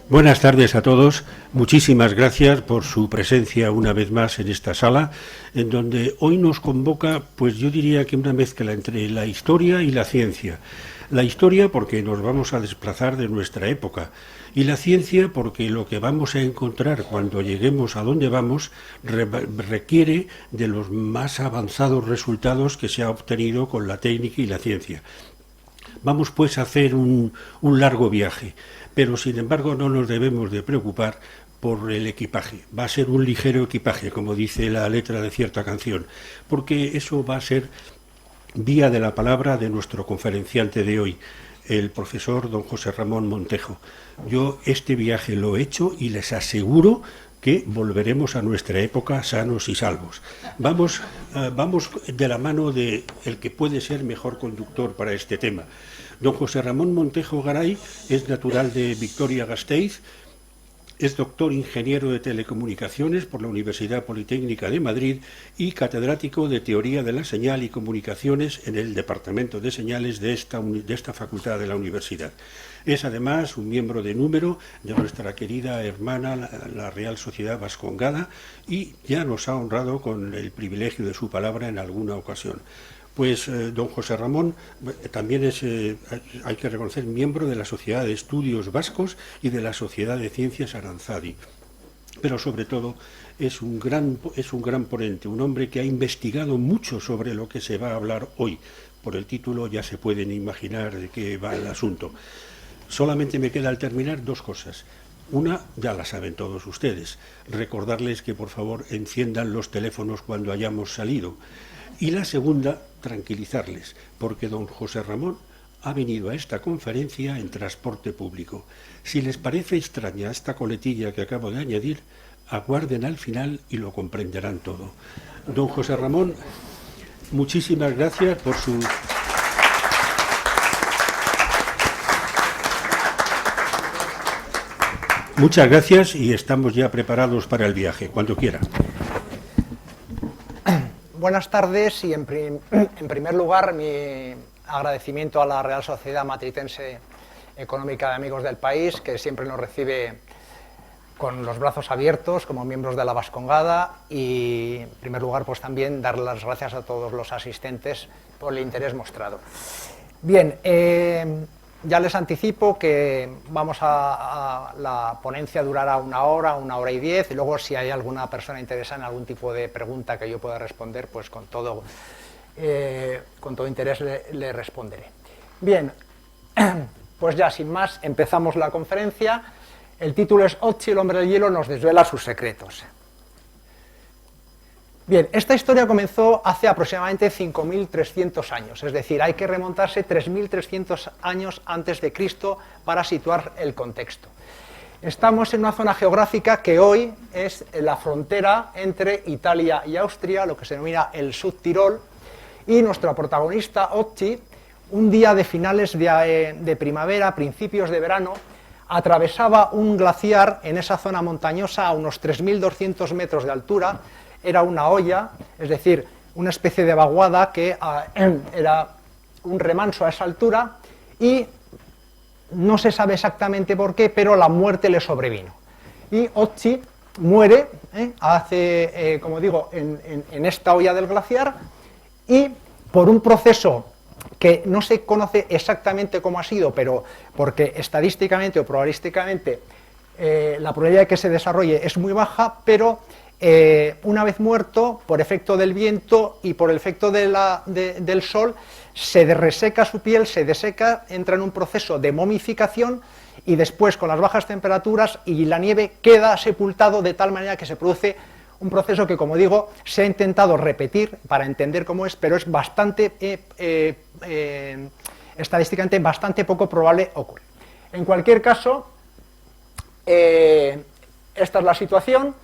Buenas tardes a todos. Muchísimas gracias por su presencia una vez más en esta sala, en donde hoy nos convoca, pues yo diría que una mezcla entre la historia y la ciencia. La historia porque nos vamos a desplazar de nuestra época y la ciencia porque lo que vamos a encontrar cuando lleguemos a donde vamos requiere de los más avanzados resultados que se ha obtenido con la técnica y la ciencia. Vamos pues a hacer un largo viaje, pero sin embargo no nos debemos de preocupar por el equipaje. Va a ser un ligero equipaje, como dice la letra de cierta canción, porque eso va a ser vía de la palabra de nuestro conferenciante de hoy, el profesor don José Ramón Montejo. Yo este viaje lo he hecho y les aseguro que volveremos a nuestra época sanos y salvos. Vamos de la mano de el que puede ser mejor conductor para este tema. Don José Ramón Montejo Garay es natural de Vitoria-Gasteiz, es doctor ingeniero de telecomunicaciones por la Universidad Politécnica de Madrid y catedrático de Teoría de la Señal y Comunicaciones en el Departamento de Señales de esta facultad de la universidad. Es además un miembro de número de nuestra querida hermana, la Real Sociedad Vascongada, y ya nos ha honrado con el privilegio de su palabra en alguna ocasión. Pues don José Ramón también es, hay que reconocer, miembro de la Sociedad de Estudios Vascos y de la Sociedad de Ciencias Aranzadi. Pero sobre todo es un gran ponente, un hombre que ha investigado mucho sobre lo que se va a hablar hoy. Por el título ya se pueden imaginar de qué va el asunto. Solamente me queda al terminar dos cosas. Una, ya la saben todos ustedes, recordarles que por favor enciendan los teléfonos cuando hayamos salido. Y la segunda, tranquilizarles, porque don José Ramón ha venido a esta conferencia en transporte público. Si les parece extraña esta coletilla que acabo de añadir, aguarden al final y lo comprenderán todo. Don José Ramón, muchísimas gracias por su... Muchas gracias y estamos ya preparados para el viaje, cuando quiera. Buenas tardes y en primer lugar mi agradecimiento a la Real Sociedad Matritense Económica de Amigos del País, que siempre nos recibe con los brazos abiertos como miembros de la Vascongada, y en primer lugar pues también dar las gracias a todos los asistentes por el interés mostrado. Bien, ya les anticipo que la ponencia durará una hora y 10, y luego si hay alguna persona interesada en algún tipo de pregunta que yo pueda responder, pues con todo interés le responderé. Bien, pues ya sin más empezamos la conferencia. El título es Ötzi, el hombre del hielo, nos desvela sus secretos. Bien, esta historia comenzó hace aproximadamente 5.300 años, es decir, hay que remontarse 3.300 años antes de Cristo para situar el contexto. Estamos en una zona geográfica que hoy es la frontera entre Italia y Austria, lo que se denomina el Subtirol, y nuestro protagonista, Ötzi, un día de finales de primavera, principios de verano, atravesaba un glaciar en esa zona montañosa a unos 3.200 metros de altura. Era una hoya, es decir, una especie de vaguada que era un remanso a esa altura, y no se sabe exactamente por qué, pero la muerte le sobrevino. Y Ötzi muere, como digo, en esta hoya del glaciar, y por un proceso que no se conoce exactamente cómo ha sido, pero porque estadísticamente o probabilísticamente la probabilidad de que se desarrolle es muy baja, pero una vez muerto, por efecto del viento y por el efecto del sol, se reseca su piel, se deseca, entra en un proceso de momificación, y después con las bajas temperaturas y la nieve queda sepultado de tal manera que se produce un proceso que, como digo, se ha intentado repetir para entender cómo es, pero es bastante, estadísticamente bastante poco probable ocurrir. En cualquier caso, esta es la situación.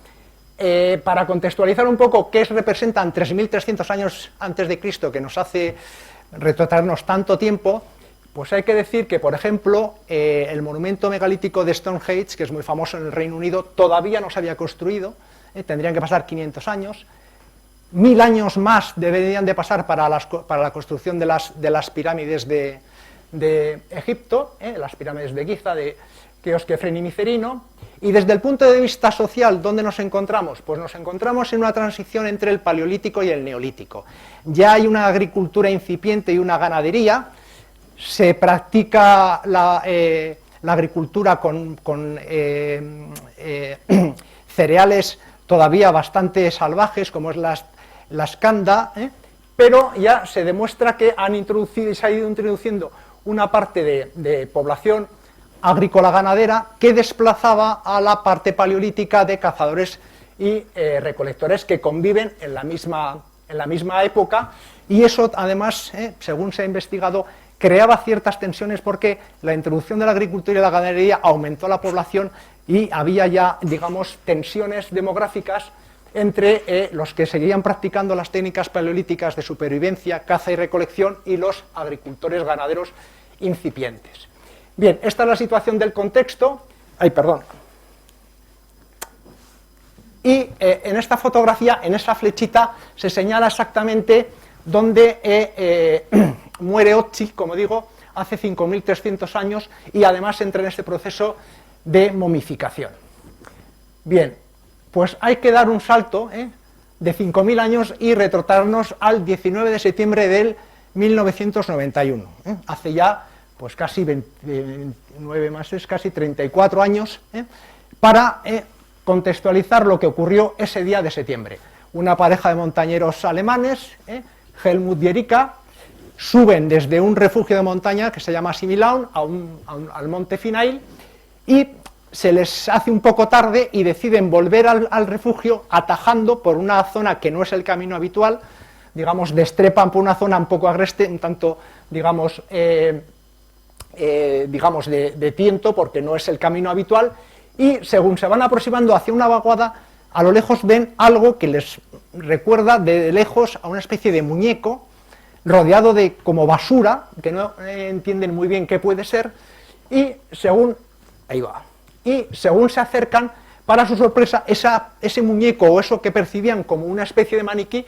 Para contextualizar un poco qué representan 3.300 años antes de Cristo, que nos hace retrotraernos tanto tiempo, pues hay que decir que, por ejemplo, el monumento megalítico de Stonehenge, que es muy famoso en el Reino Unido, todavía no se había construido, tendrían que pasar 500 años, 1000 años más deberían de pasar para la construcción de las pirámides de de Egipto, las pirámides de Giza, de Keops, Kefren y Micerino. Y desde el punto de vista social, ¿dónde nos encontramos? Pues nos encontramos en una transición entre el Paleolítico y el Neolítico. Ya hay una agricultura incipiente y una ganadería, se practica la agricultura con cereales todavía bastante salvajes, como es la escanda, pero ya se demuestra que se ha ido introduciendo una parte de población agrícola ganadera que desplazaba a la parte paleolítica de cazadores y recolectores que conviven en la misma época, y eso además, según se ha investigado, creaba ciertas tensiones porque la introducción de la agricultura y la ganadería aumentó la población y había ya, digamos, tensiones demográficas entre los que seguían practicando las técnicas paleolíticas de supervivencia, caza y recolección, y los agricultores ganaderos incipientes. Bien, esta es la situación del contexto. Y en esta fotografía, en esa flechita, se señala exactamente dónde muere Otzi, como digo, hace 5.300 años, y además entra en este proceso de momificación. Bien, pues hay que dar un salto de 5.000 años y retrotraernos al 19 de septiembre del 1991. Hace ya pues casi 29 meses, casi 34 años, para contextualizar lo que ocurrió ese día de septiembre. Una pareja de montañeros alemanes, Helmut y Erika, suben desde un refugio de montaña que se llama Similaun al monte Finail, y se les hace un poco tarde y deciden volver al refugio atajando por una zona que no es el camino habitual, digamos, destrepan por una zona un poco agreste, un tanto, digamos, de tiento, porque no es el camino habitual, y según se van aproximando hacia una vaguada, a lo lejos ven algo que les recuerda de lejos a una especie de muñeco rodeado de como basura, que no entienden muy bien qué puede ser, y según se acercan, para su sorpresa, ese muñeco o eso que percibían como una especie de maniquí,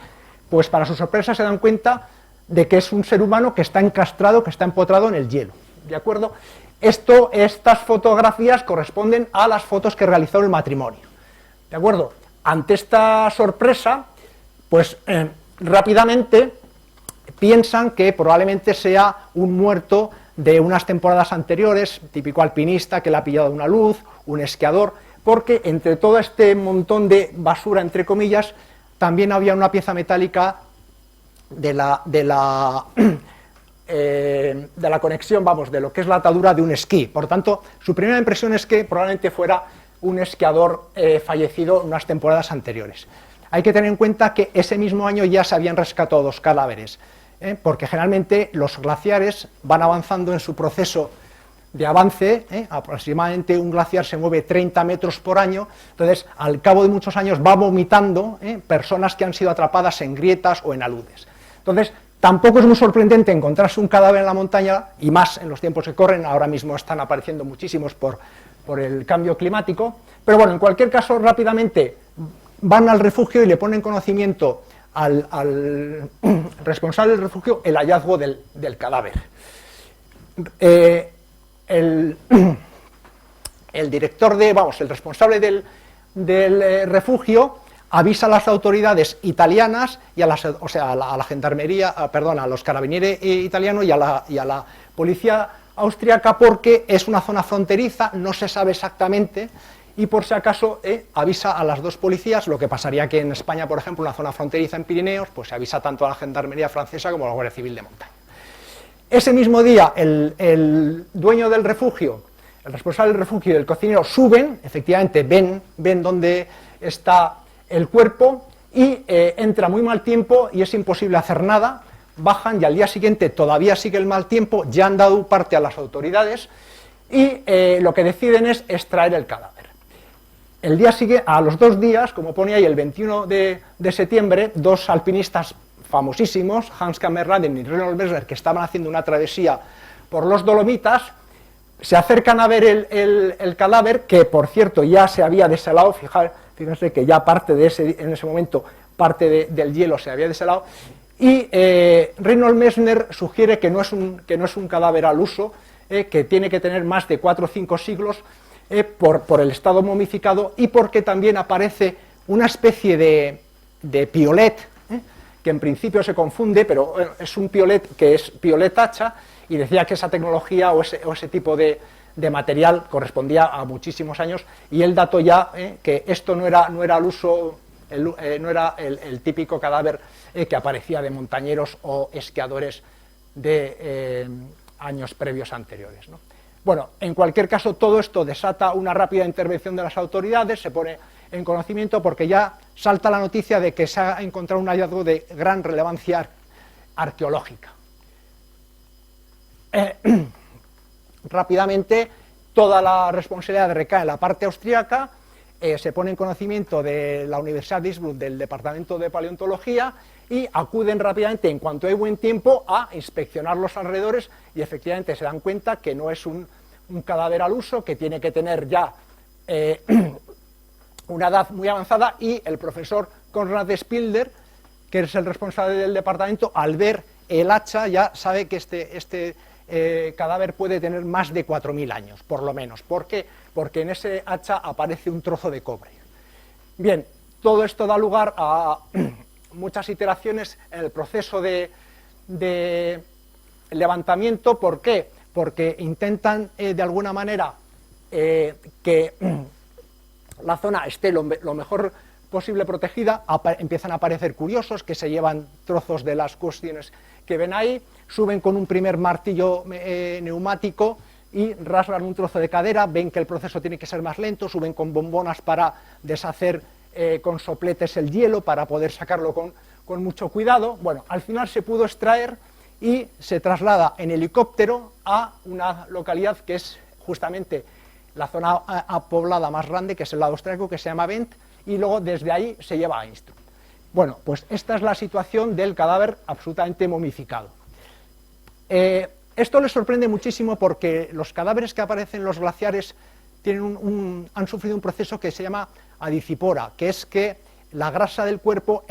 pues para su sorpresa se dan cuenta de que es un ser humano que está encastrado, que está empotrado en el hielo. ¿De acuerdo? Estas fotografías corresponden a las fotos que realizó el matrimonio. ¿De acuerdo? Ante esta sorpresa, pues rápidamente piensan que probablemente sea un muerto de unas temporadas anteriores, típico alpinista que le ha pillado una luz, un esquiador, porque entre todo este montón de basura, entre comillas, también había una pieza metálica de la conexión, vamos, de lo que es la atadura de un esquí. Por tanto, su primera impresión es que probablemente fuera un esquiador fallecido unas temporadas anteriores. Hay que tener en cuenta que ese mismo año ya se habían rescatado 2 cadáveres, porque generalmente los glaciares van avanzando en su proceso de avance, aproximadamente un glaciar se mueve 30 metros por año, entonces al cabo de muchos años va vomitando personas que han sido atrapadas en grietas o en aludes. Entonces, tampoco es muy sorprendente encontrarse un cadáver en la montaña, y más en los tiempos que corren. Ahora mismo están apareciendo muchísimos por el cambio climático, pero bueno, en cualquier caso, rápidamente van al refugio y le ponen conocimiento al responsable del refugio el hallazgo del cadáver. El director el responsable del refugio avisa a las autoridades italianas y a la gendarmería, a los carabinieri italianos y a la policía austriaca, porque es una zona fronteriza, no se sabe exactamente, y por si acaso avisa a las 2 policías. Lo que pasaría que en España, por ejemplo, una zona fronteriza en Pirineos, pues se avisa tanto a la gendarmería francesa como a la Guardia Civil de montaña. Ese mismo día, el dueño del refugio, el responsable del refugio y el cocinero suben, efectivamente ven dónde está el cuerpo, y entra muy mal tiempo y es imposible hacer nada. Bajan y al día siguiente todavía sigue el mal tiempo, ya han dado parte a las autoridades, y lo que deciden es extraer el cadáver. El día siguiente, a los 2 días, como pone ahí, el 21 de septiembre, 2 alpinistas famosísimos, Hans Kammerladen y Reinhold Messner, que estaban haciendo una travesía por los Dolomitas, se acercan a ver el cadáver, que por cierto ya se había deshelado. Fíjense que ya en ese momento parte del hielo se había deshelado, Y Reinhold Messner sugiere que no es un cadáver al uso, que tiene que tener más de 4 o 5 siglos por el estado momificado y porque también aparece una especie de piolet, que en principio se confunde, pero es un piolet que es piolet hacha, y decía que esa tecnología o ese tipo de material correspondía a muchísimos años, y él dató ya que esto no era al uso, no era el típico cadáver que aparecía de montañeros o esquiadores de años previos anteriores, ¿no? Bueno, en cualquier caso, todo esto desata una rápida intervención de las autoridades, se pone en conocimiento porque ya salta la noticia de que se ha encontrado un hallazgo de gran relevancia arqueológica. Rápidamente, toda la responsabilidad recae en la parte austríaca, se pone en conocimiento de la Universidad de Innsbruck, del Departamento de Paleontología, y acuden rápidamente, en cuanto hay buen tiempo, a inspeccionar los alrededores, y efectivamente se dan cuenta que no es un cadáver al uso, que tiene que tener ya una edad muy avanzada, y el profesor Konrad Spilder, que es el responsable del departamento, al ver el hacha ya sabe que este cadáver puede tener más de 4.000 años, por lo menos. ¿Por qué? Porque en ese hacha aparece un trozo de cobre. Bien, todo esto da lugar a muchas iteraciones en el proceso de levantamiento. ¿Por qué? Porque intentan de alguna manera que la zona esté lo mejor posible protegida. Empiezan a aparecer curiosos que se llevan trozos de las cuestiones que ven ahí, suben con un primer martillo neumático y rasgan un trozo de cadera, ven que el proceso tiene que ser más lento, suben con bombonas para deshacer con sopletes el hielo, para poder sacarlo con mucho cuidado. Bueno, al final se pudo extraer y se traslada en helicóptero a una localidad que es justamente la zona poblada más grande, que es el lado austríaco, que se llama Wendt, y luego desde ahí se lleva a Innsbruck. Bueno, pues esta es la situación del cadáver absolutamente momificado. Esto les sorprende muchísimo porque los cadáveres que aparecen en los glaciares han sufrido un proceso que se llama adicipora, que es que la grasa del cuerpo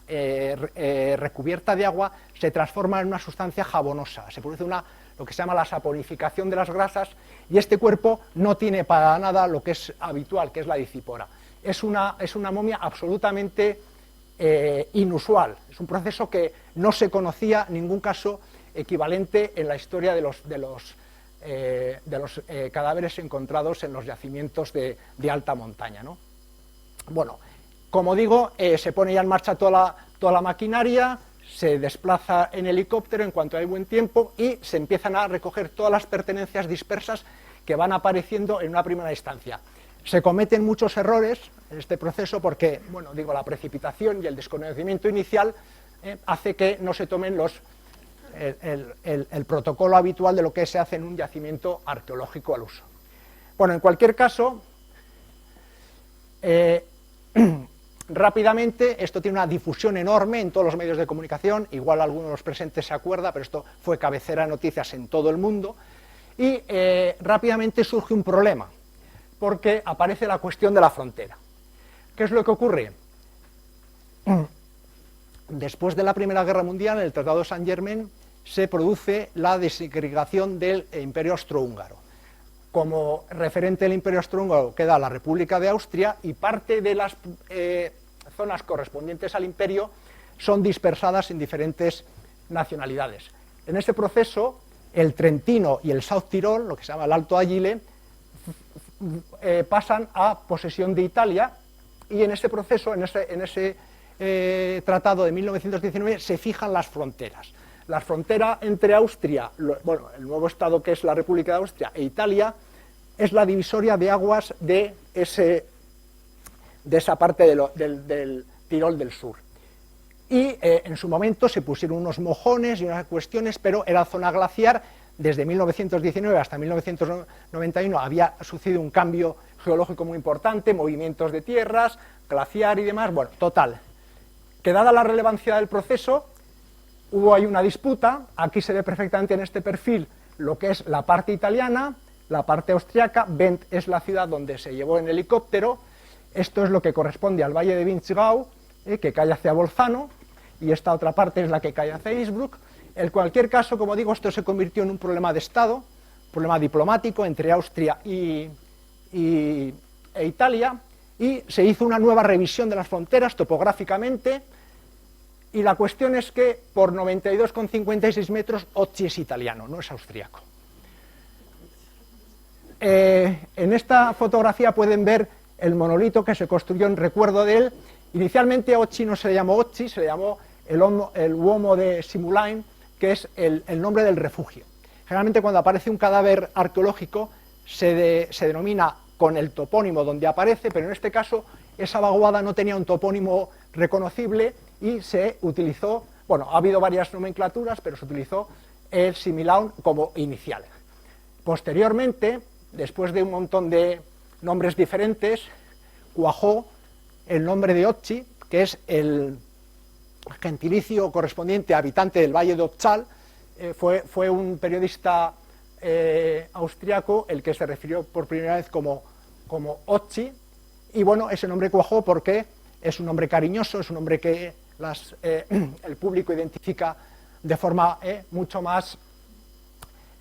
recubierta de agua se transforma en una sustancia jabonosa, se produce lo que se llama la saponificación de las grasas, y este cuerpo no tiene para nada lo que es habitual, que es la adicipora. Es una momia absolutamente inusual, es un proceso que no se conocía ningún caso equivalente en la historia de los cadáveres encontrados en los yacimientos de alta montaña, ¿no? Bueno, como digo, se pone ya en marcha toda la maquinaria, se desplaza en helicóptero en cuanto hay buen tiempo y se empiezan a recoger todas las pertenencias dispersas que van apareciendo en una primera instancia. Se cometen muchos errores en este proceso porque, bueno, digo, la precipitación y el desconocimiento inicial hace que no se tomen el protocolo habitual de lo que se hace en un yacimiento arqueológico al uso. Bueno, en cualquier caso, rápidamente, esto tiene una difusión enorme en todos los medios de comunicación, igual alguno de los presentes se acuerda, pero esto fue cabecera de noticias en todo el mundo, y rápidamente surge un problema, porque aparece la cuestión de la frontera. ¿Qué es lo que ocurre? Después de la Primera Guerra Mundial, en el Tratado de Saint-Germain, se produce la desegregación del Imperio Austrohúngaro. Como referente del Imperio Austrohúngaro queda la República de Austria, y parte de las zonas correspondientes al imperio son dispersadas en diferentes nacionalidades. En este proceso, el Trentino y el South Tirol, lo que se llama el Alto Agile, pasan a posesión de Italia, y en este proceso, en ese tratado de 1919, se fijan las fronteras. La frontera entre Austria, el nuevo estado que es la República de Austria, e Italia, es la divisoria de aguas de esa parte del Tirol del Sur. Y en su momento se pusieron unos mojones y unas cuestiones, pero era zona glaciar. Desde 1919 hasta 1991 había sucedido un cambio geológico muy importante, movimientos de tierras, glaciar y demás. Bueno, total, que dada la relevancia del proceso, hubo ahí una disputa. Aquí se ve perfectamente en este perfil lo que es la parte italiana, la parte austriaca. Wendt es la ciudad donde se llevó en helicóptero. Esto es lo que corresponde al valle de Vinschgau, que cae hacia Bolzano, y esta otra parte es la que cae hacia Innsbruck. En cualquier caso, como digo, esto se convirtió en un problema de Estado, problema diplomático entre Austria e Italia, y se hizo una nueva revisión de las fronteras topográficamente, y la cuestión es que por 92,56 metros Occi es italiano, no es austriaco. En esta fotografía pueden ver el monolito que se construyó en recuerdo de él. Inicialmente Occi no se le llamó Occi, se le llamó el Uomo de Simulain, que es el nombre del refugio. Generalmente cuando aparece un cadáver arqueológico se denomina con el topónimo donde aparece, pero en este caso esa vaguada no tenía un topónimo reconocible y se utilizó, bueno, ha habido varias nomenclaturas, pero se utilizó el Similaun como inicial. Posteriormente, después de un montón de nombres diferentes, cuajó el nombre de Occi, que es el gentilicio correspondiente a habitante del Valle de Otzal. Fue un periodista austriaco el que se refirió por primera vez como Occi, y bueno, ese nombre cuajó porque es un nombre cariñoso, es un nombre que el público identifica de forma mucho más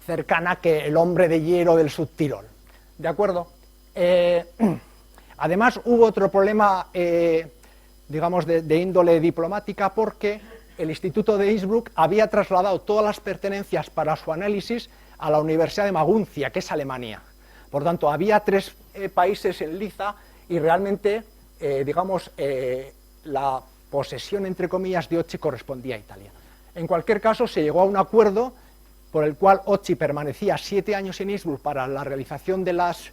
cercana que el hombre de hierro del Subtirol. ¿De acuerdo? Además hubo otro problema, digamos, de índole diplomática, porque el Instituto de Innsbruck había trasladado todas las pertenencias para su análisis a la Universidad de Maguncia, que es Alemania. Por tanto, había 3 países en liza y realmente, digamos, la posesión, entre comillas, de Occi correspondía a Italia. En cualquier caso, se llegó a un acuerdo por el cual Occi permanecía 7 años en Innsbruck para la realización de las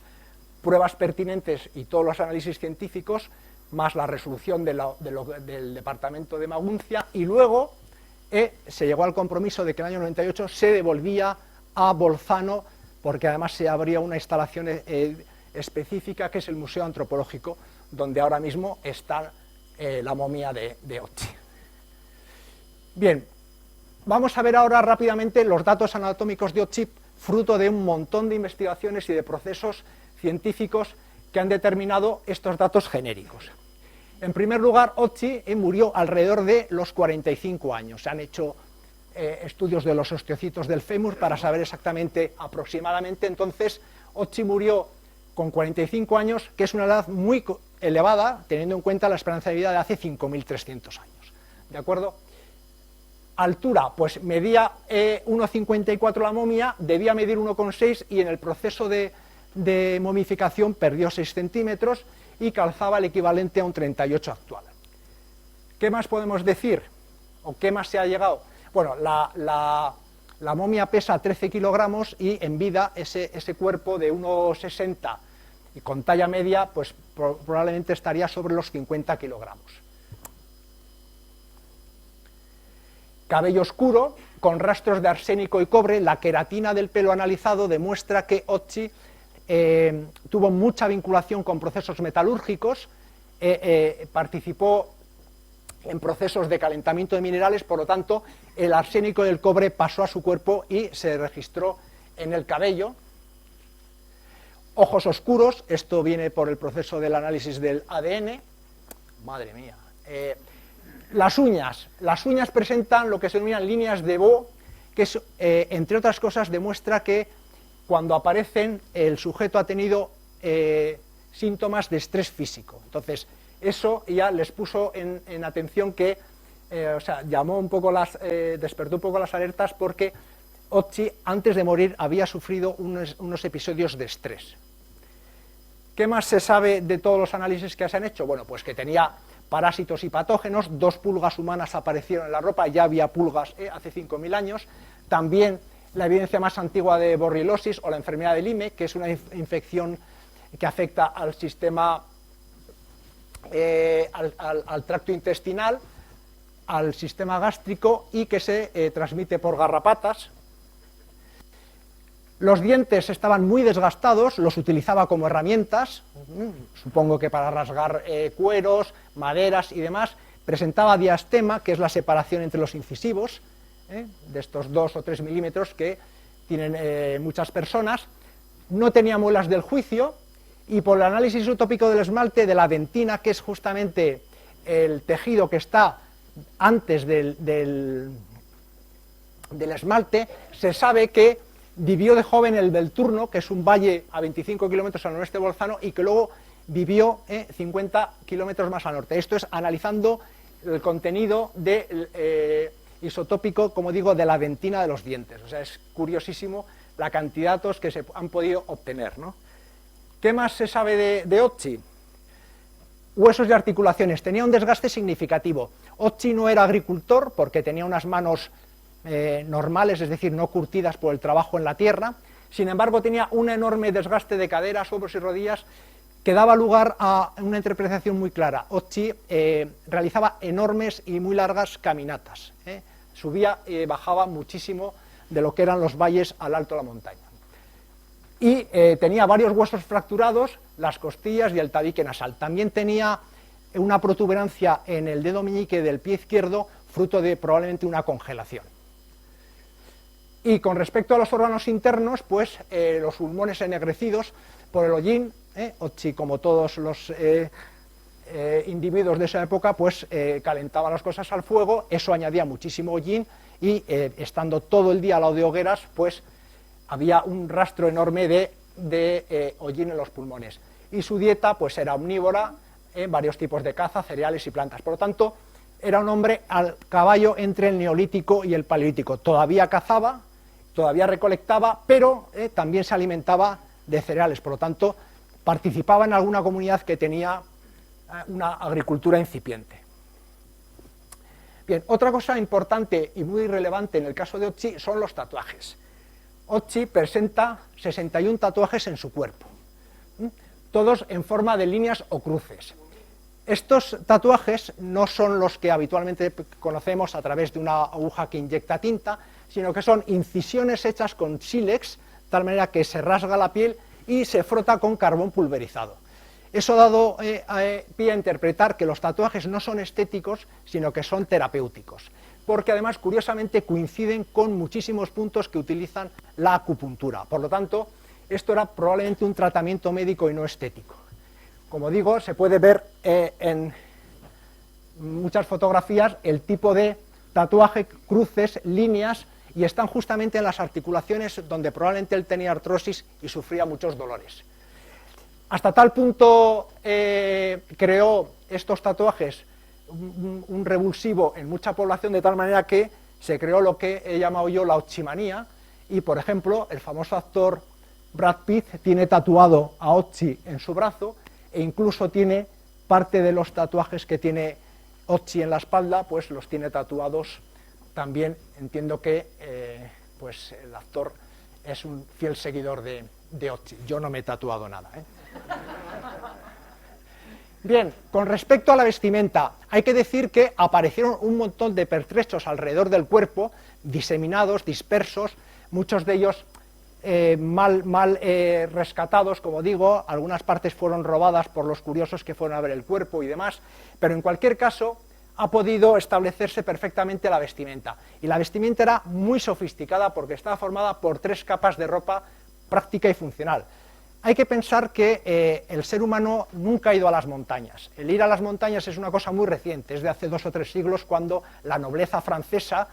pruebas pertinentes y todos los análisis científicos, más la resolución del departamento de Maguncia, y luego se llegó al compromiso de que en el año 98 se devolvía a Bolzano, porque además se abría una instalación específica, que es el Museo Antropológico, donde ahora mismo está la momia de Occi. Bien, vamos a ver ahora rápidamente los datos anatómicos de Occi, fruto de un montón de investigaciones y de procesos científicos que han determinado estos datos genéricos. En primer lugar, Occi murió alrededor de los 45 años. Se han hecho estudios de los osteocitos del fémur para saber exactamente, aproximadamente. Entonces, Occi murió con 45 años, que es una edad muy elevada, teniendo en cuenta la esperanza de vida de hace 5.300 años. ¿De acuerdo? Altura, pues medía 1,54 la momia, debía medir 1,6, y en el proceso de momificación perdió 6 centímetros y calzaba el equivalente a un 38 actual. ¿Qué más podemos decir? ¿O qué más se ha llegado? Bueno, la momia pesa 13 kilogramos y en vida ese cuerpo de 1,60 y con talla media, pues probablemente estaría sobre los 50 kilogramos. Cabello oscuro, con rastros de arsénico y cobre. La queratina del pelo analizado demuestra que Occi tuvo mucha vinculación con procesos metalúrgicos, participó en procesos de calentamiento de minerales, por lo tanto el arsénico y el cobre pasó a su cuerpo y se registró en el cabello. Ojos oscuros, esto viene por el proceso del análisis del ADN. Madre mía. Las uñas presentan lo que se denominan líneas de Bo, que es, entre otras cosas, demuestra que cuando aparecen el sujeto ha tenido síntomas de estrés físico. Entonces, eso ya les puso en atención que, llamó un poco despertó un poco las alertas, porque Occi, antes de morir, había sufrido unos episodios de estrés. ¿Qué más se sabe de todos los análisis que se han hecho? Bueno, pues que tenía parásitos y patógenos, 2 pulgas humanas aparecieron en la ropa, ya había pulgas hace 5.000 años, también la evidencia más antigua de borreliosis o la enfermedad de Lyme, que es una infección que afecta al sistema, al tracto intestinal, al sistema gástrico, y que se transmite por garrapatas. Los dientes estaban muy desgastados, los utilizaba como herramientas, supongo que para rasgar cueros, maderas y demás. Presentaba diastema, que es la separación entre los incisivos, de estos 2 o 3 milímetros que tienen muchas personas. No tenía muelas del juicio, y por el análisis isotópico del esmalte, de la dentina, que es justamente el tejido que está antes del esmalte, se sabe que vivió de joven en el Belturno, que es un valle a 25 kilómetros al noreste de Bolzano, y que luego vivió 50 kilómetros más al norte. Esto es analizando el contenido isotópico, como digo, de la dentina de los dientes. O sea, es curiosísimo la cantidad de datos que se han podido obtener, ¿no? ¿Qué más se sabe de Otzi? Huesos y articulaciones. Tenía un desgaste significativo. Otzi no era agricultor porque tenía unas manos normales, es decir, no curtidas por el trabajo en la tierra. Sin embargo, tenía un enorme desgaste de caderas, hombros y rodillas que daba lugar a una interpretación muy clara. Otzi realizaba enormes y muy largas caminatas. Subía y bajaba muchísimo de lo que eran los valles al alto de la montaña. Y tenía varios huesos fracturados, las costillas y el tabique nasal. También tenía una protuberancia en el dedo meñique del pie izquierdo, fruto de probablemente una congelación. Y con respecto a los órganos internos, pues los pulmones ennegrecidos por el hollín. Otzi, como todos los individuos de esa época, pues calentaba las cosas al fuego, eso añadía muchísimo hollín y estando todo el día al lado de hogueras, pues había un rastro enorme de hollín en los pulmones. Y su dieta pues era omnívora, varios tipos de caza, cereales y plantas. Por lo tanto, era un hombre al caballo entre el neolítico y el paleolítico. Todavía cazaba, todavía recolectaba, pero también se alimentaba de cereales. Por lo tanto, participaba en alguna comunidad que tenía una agricultura incipiente. Bien, otra cosa importante y muy relevante en el caso de Otzi son los tatuajes. Otzi presenta 61 tatuajes en su cuerpo, todos en forma de líneas o cruces. Estos tatuajes no son los que habitualmente conocemos a través de una aguja que inyecta tinta, sino que son incisiones hechas con sílex, de tal manera que se rasga la piel y se frota con carbón pulverizado. Eso ha dado pie a interpretar que los tatuajes no son estéticos, sino que son terapéuticos, porque además, curiosamente, coinciden con muchísimos puntos que utilizan la acupuntura. Por lo tanto, esto era probablemente un tratamiento médico y no estético. Como digo, se puede ver en muchas fotografías el tipo de tatuaje, cruces, líneas, y están justamente en las articulaciones donde probablemente él tenía artrosis y sufría muchos dolores. Hasta tal punto creó estos tatuajes un revulsivo en mucha población, de tal manera que se creó lo que he llamado yo la otzimanía, y por ejemplo el famoso actor Brad Pitt tiene tatuado a Otzi en su brazo, e incluso tiene parte de los tatuajes que tiene Otzi en la espalda, pues los tiene tatuados también. Entiendo que pues el actor es un fiel seguidor de Otzi. Yo no me he tatuado nada, Bien, con respecto a la vestimenta, hay que decir que aparecieron un montón de pertrechos alrededor del cuerpo, diseminados, dispersos, muchos de ellos mal rescatados, como digo, algunas partes fueron robadas por los curiosos que fueron a ver el cuerpo y demás, pero en cualquier caso ha podido establecerse perfectamente la vestimenta. Y la vestimenta era muy sofisticada porque estaba formada por 3 capas de ropa práctica y funcional. Hay que pensar que el ser humano nunca ha ido a las montañas. El ir a las montañas es una cosa muy reciente, es de hace 2 o 3 siglos, cuando la nobleza francesa,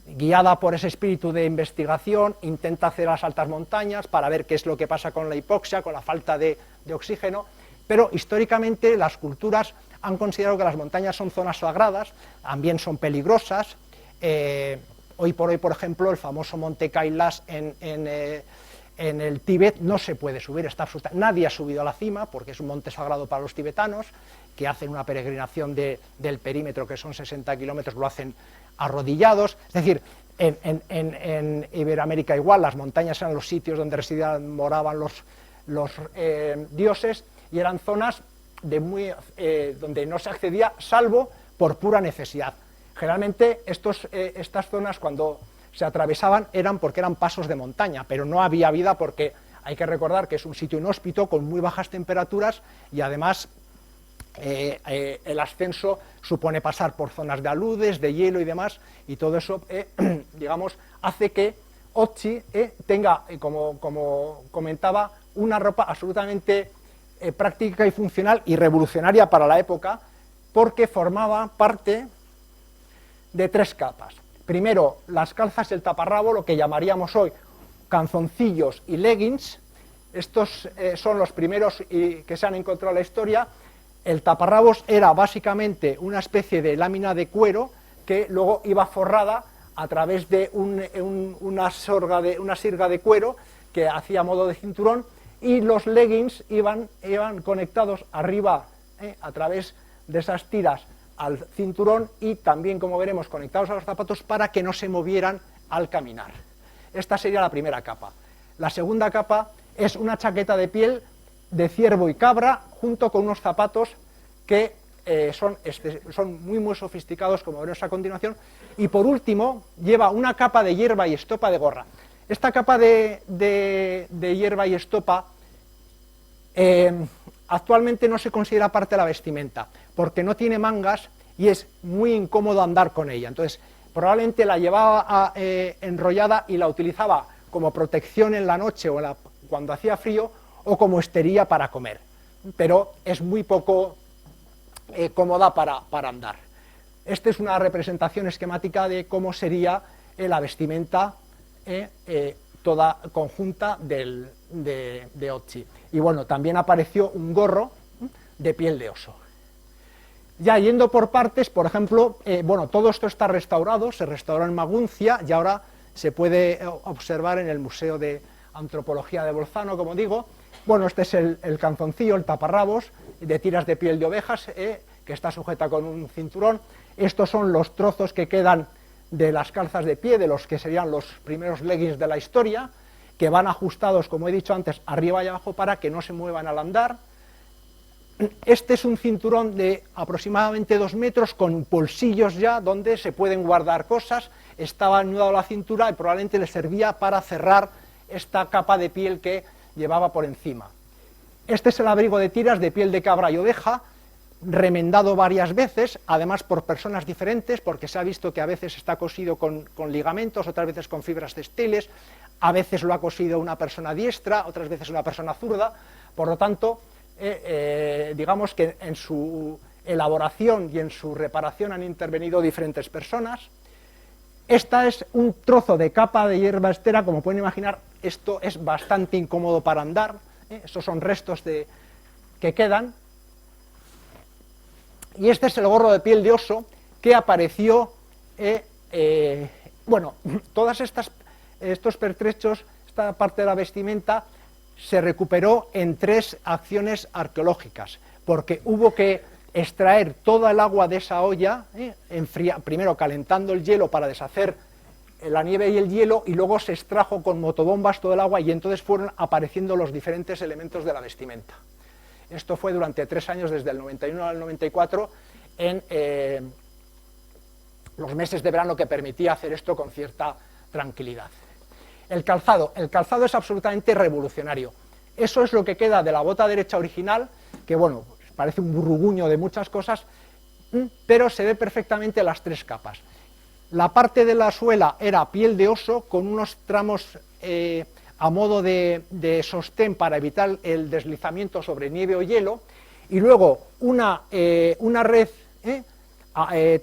guiada por ese espíritu de investigación, intenta hacer las altas montañas para ver qué es lo que pasa con la hipoxia, con la falta de oxígeno, pero históricamente las culturas han considerado que las montañas son zonas sagradas, también son peligrosas. Hoy por hoy, por ejemplo, el famoso monte Kailash en el Tíbet no se puede subir, nadie ha subido a la cima porque es un monte sagrado para los tibetanos, que hacen una peregrinación del perímetro, que son 60 kilómetros, lo hacen arrodillados. Es decir, en Iberoamérica igual, las montañas eran los sitios donde residían, moraban los dioses, y eran zonas donde no se accedía salvo por pura necesidad. Generalmente estas zonas, cuando se atravesaban, eran porque eran pasos de montaña, pero no había vida, porque hay que recordar que es un sitio inhóspito con muy bajas temperaturas, y además el ascenso supone pasar por zonas de aludes, de hielo y demás, y todo eso digamos, hace que Otzi tenga, como comentaba, una ropa absolutamente práctica y funcional y revolucionaria para la época, porque formaba parte de 3 capas. Primero, las calzas y el taparrabo, lo que llamaríamos hoy calzoncillos y leggings. Estos son los primeros que se han encontrado en la historia. El taparrabos era básicamente una especie de lámina de cuero que luego iba forrada a través de una sirga de cuero que hacía modo de cinturón, y los leggings iban conectados arriba a través de esas tiras al cinturón, y también, como veremos, conectados a los zapatos para que no se movieran al caminar. Esta sería la primera capa. La segunda capa es una chaqueta de piel de ciervo y cabra, junto con unos zapatos que son muy sofisticados, como veremos a continuación. Y por último, lleva una capa de hierba y estopa de gorra. Esta capa de hierba y estopa actualmente no se considera parte de la vestimenta, porque no tiene mangas y es muy incómodo andar con ella. Entonces, probablemente la llevaba enrollada y la utilizaba como protección en la noche o cuando hacía frío, o como estería para comer, pero es muy poco cómoda para andar. Esta es una representación esquemática de cómo sería la vestimenta toda conjunta de Otzi. Y bueno, también apareció un gorro de piel de oso. Ya yendo por partes, por ejemplo, bueno, todo esto está restaurado, se restauró en Maguncia y ahora se puede observar en el Museo de Antropología de Bolzano, como digo. Bueno, este es el calzoncillo, el taparrabos, de tiras de piel de ovejas, que está sujeta con un cinturón. Estos son los trozos que quedan de las calzas de pie, de los que serían los primeros leggings de la historia, que van ajustados, como he dicho antes, arriba y abajo para que no se muevan al andar. Este es un cinturón de aproximadamente 2 metros, con bolsillos ya, donde se pueden guardar cosas. Estaba anudado a la cintura y probablemente le servía para cerrar esta capa de piel que llevaba por encima. Este es el abrigo de tiras de piel de cabra y oveja, remendado varias veces, además por personas diferentes, porque se ha visto que a veces está cosido con ligamentos, otras veces con fibras textiles, a veces lo ha cosido una persona diestra, otras veces una persona zurda. Por lo tanto, digamos que en su elaboración y en su reparación han intervenido diferentes personas. Esta es un trozo de capa de hierba estera, como pueden imaginar. Esto es bastante incómodo para andar, estos son restos que quedan. Y este es el gorro de piel de oso que apareció, bueno, todas estos pertrechos, esta parte de la vestimenta, se recuperó en 3 acciones arqueológicas, porque hubo que extraer toda el agua de esa olla, primero calentando el hielo para deshacer la nieve y el hielo, y luego se extrajo con motobombas todo el agua, y entonces fueron apareciendo los diferentes elementos de la vestimenta. Esto fue durante 3 años, desde el 91 al 94, en los meses de verano, que permitía hacer esto con cierta tranquilidad. El calzado es absolutamente revolucionario. Eso es lo que queda de la bota derecha original, que bueno, parece un burruguño de muchas cosas, pero se ve perfectamente las 3 capas. La parte de la suela era piel de oso, con unos tramos a modo de sostén para evitar el deslizamiento sobre nieve o hielo, y luego una red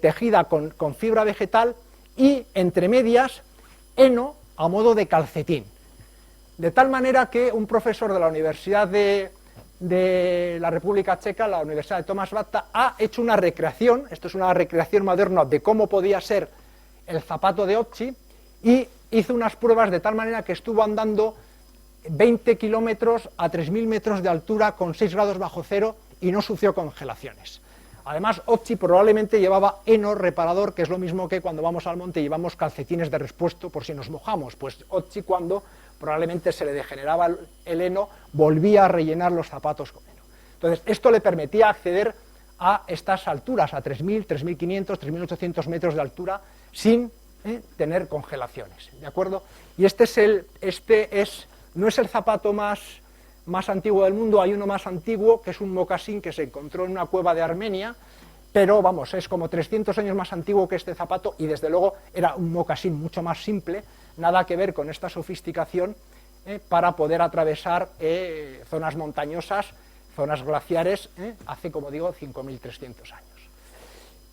tejida con fibra vegetal, y entre medias heno a modo de calcetín. De tal manera que un profesor de la Universidad de la República Checa, la Universidad de Tomáš Bata, ha hecho una recreación, esto es una recreación moderna de cómo podía ser el zapato de Otzi, y hizo unas pruebas de tal manera que estuvo andando 20 kilómetros a 3.000 metros de altura con 6 grados bajo cero y no sufrió congelaciones. Además, Otzi probablemente llevaba heno reparador, que es lo mismo que cuando vamos al monte llevamos calcetines de repuesto por si nos mojamos. Pues Otzi, cuando probablemente se le degeneraba el heno, volvía a rellenar los zapatos con heno. Entonces, esto le permitía acceder a estas alturas, a 3.000, 3.500, 3.800 metros de altura, sin tener congelaciones, ¿de acuerdo? Y no es el zapato más antiguo del mundo. Hay uno más antiguo, que es un mocasín que se encontró en una cueva de Armenia, pero vamos, es como 300 años más antiguo que este zapato, y desde luego era un mocasín mucho más simple, nada que ver con esta sofisticación para poder atravesar zonas montañosas, zonas glaciares, hace, como digo, 5.300 años.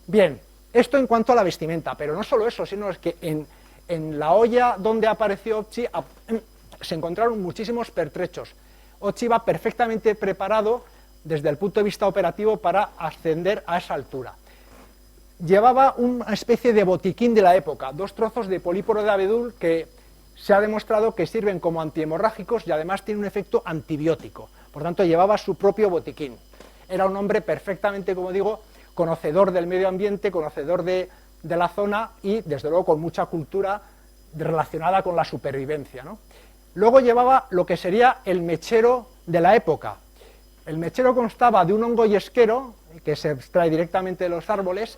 Bien, Esto en cuanto a la vestimenta, pero no solo eso, sino es que en la olla donde apareció Otzi se encontraron muchísimos pertrechos. Otzi iba perfectamente preparado desde el punto de vista operativo para ascender a esa altura. Llevaba una especie de botiquín de la época, 2 trozos de políporo de abedul que se ha demostrado que sirven como antihemorrágicos y además tienen un efecto antibiótico. Por tanto, llevaba su propio botiquín. Era un hombre perfectamente, como digo, conocedor del medio ambiente, conocedor de la zona y, desde luego, con mucha cultura relacionada con la supervivencia, ¿no? Luego llevaba lo que sería el mechero de la época. El mechero constaba de un hongo yesquero, que se extrae directamente de los árboles,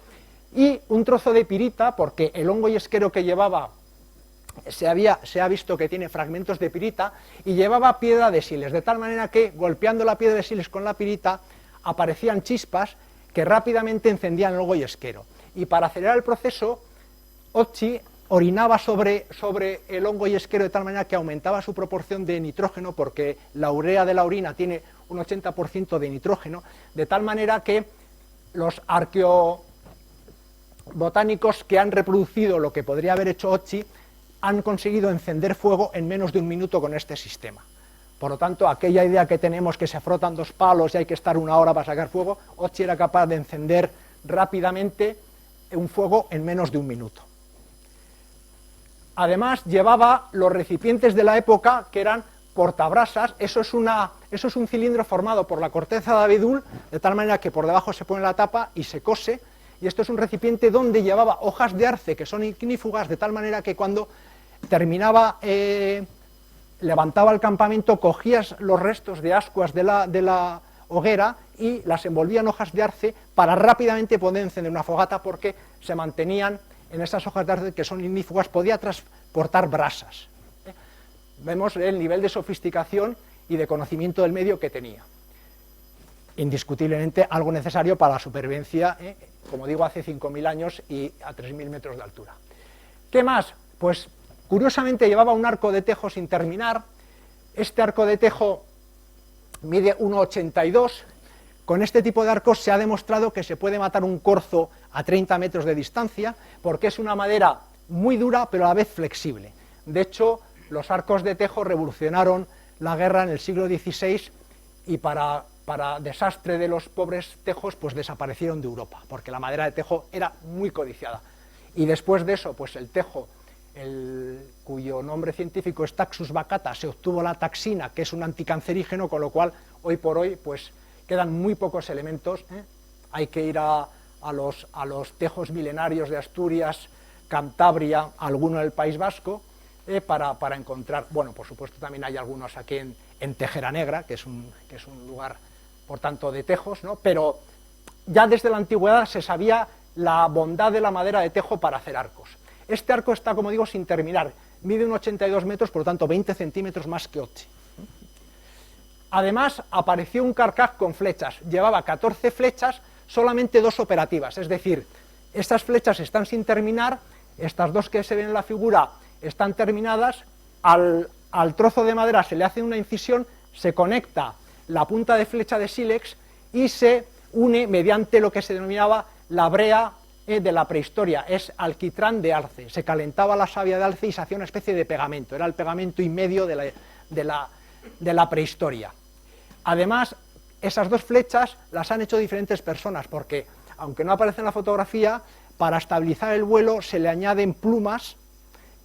y un trozo de pirita, porque el hongo yesquero que llevaba se ha visto que tiene fragmentos de pirita, y llevaba piedra de siles, de tal manera que, golpeando la piedra de siles con la pirita, aparecían chispas que rápidamente encendían el hongo yesquero. Y para acelerar el proceso, Otzi orinaba sobre el hongo yesquero de tal manera que aumentaba su proporción de nitrógeno, porque la urea de la orina tiene un 80% de nitrógeno, de tal manera que los arqueobotánicos que han reproducido lo que podría haber hecho Otzi han conseguido encender fuego en menos de 1 minuto con este sistema. Por lo tanto, aquella idea que tenemos que se frotan 2 palos y hay que estar 1 hora para sacar fuego, Otzi era capaz de encender rápidamente un fuego en menos de 1 minuto. Además, llevaba los recipientes de la época, que eran portabrasas. Eso es un cilindro formado por la corteza de abedul, de tal manera que por debajo se pone la tapa y se cose, y esto es un recipiente donde llevaba hojas de arce, que son ignífugas, de tal manera que cuando terminaba, levantaba el campamento, cogías los restos de ascuas de la hoguera y las envolvían en hojas de arce para rápidamente poder encender una fogata, porque se mantenían en esas hojas de arce que son ignífugas, podía transportar brasas. Vemos el nivel de sofisticación y de conocimiento del medio que tenía. Indiscutiblemente algo necesario para la supervivencia, como digo, hace 5.000 años y a 3.000 metros de altura. ¿Qué más? Pues curiosamente llevaba un arco de tejo sin terminar. Este arco de tejo mide 1,82. Con este tipo de arcos se ha demostrado que se puede matar un corzo a 30 metros de distancia, porque es una madera muy dura pero a la vez flexible. De hecho, los arcos de tejo revolucionaron la guerra en el siglo XVI y para desastre de los pobres tejos, pues desaparecieron de Europa, porque la madera de tejo era muy codiciada. Y después de eso, pues el tejo, cuyo nombre científico es Taxus baccata, se obtuvo la taxina, que es un anticancerígeno, con lo cual hoy por hoy pues quedan muy pocos elementos. Hay que ir a los tejos milenarios de Asturias, Cantabria, alguno del País Vasco, para encontrar, bueno, por supuesto también hay algunos aquí en Tejera Negra, que es un lugar, por tanto, de tejos, ¿no? Pero ya desde la antigüedad se sabía la bondad de la madera de tejo para hacer arcos. Este arco está, como digo, sin terminar, mide 1,82 metros, por lo tanto 20 centímetros más que Otzi. Además, apareció un carcaj con flechas, llevaba 14 flechas, solamente 2 operativas, es decir, estas flechas están sin terminar, estas 2 que se ven en la figura están terminadas, al trozo de madera se le hace una incisión, se conecta la punta de flecha de sílex y se une mediante lo que se denominaba la brea de la prehistoria, es alquitrán de arce. Se calentaba la savia de arce y se hacía una especie de pegamento, era el pegamento inmedio de la prehistoria. Además, esas 2 flechas las han hecho diferentes personas, porque, aunque no aparece en la fotografía, para estabilizar el vuelo se le añaden plumas,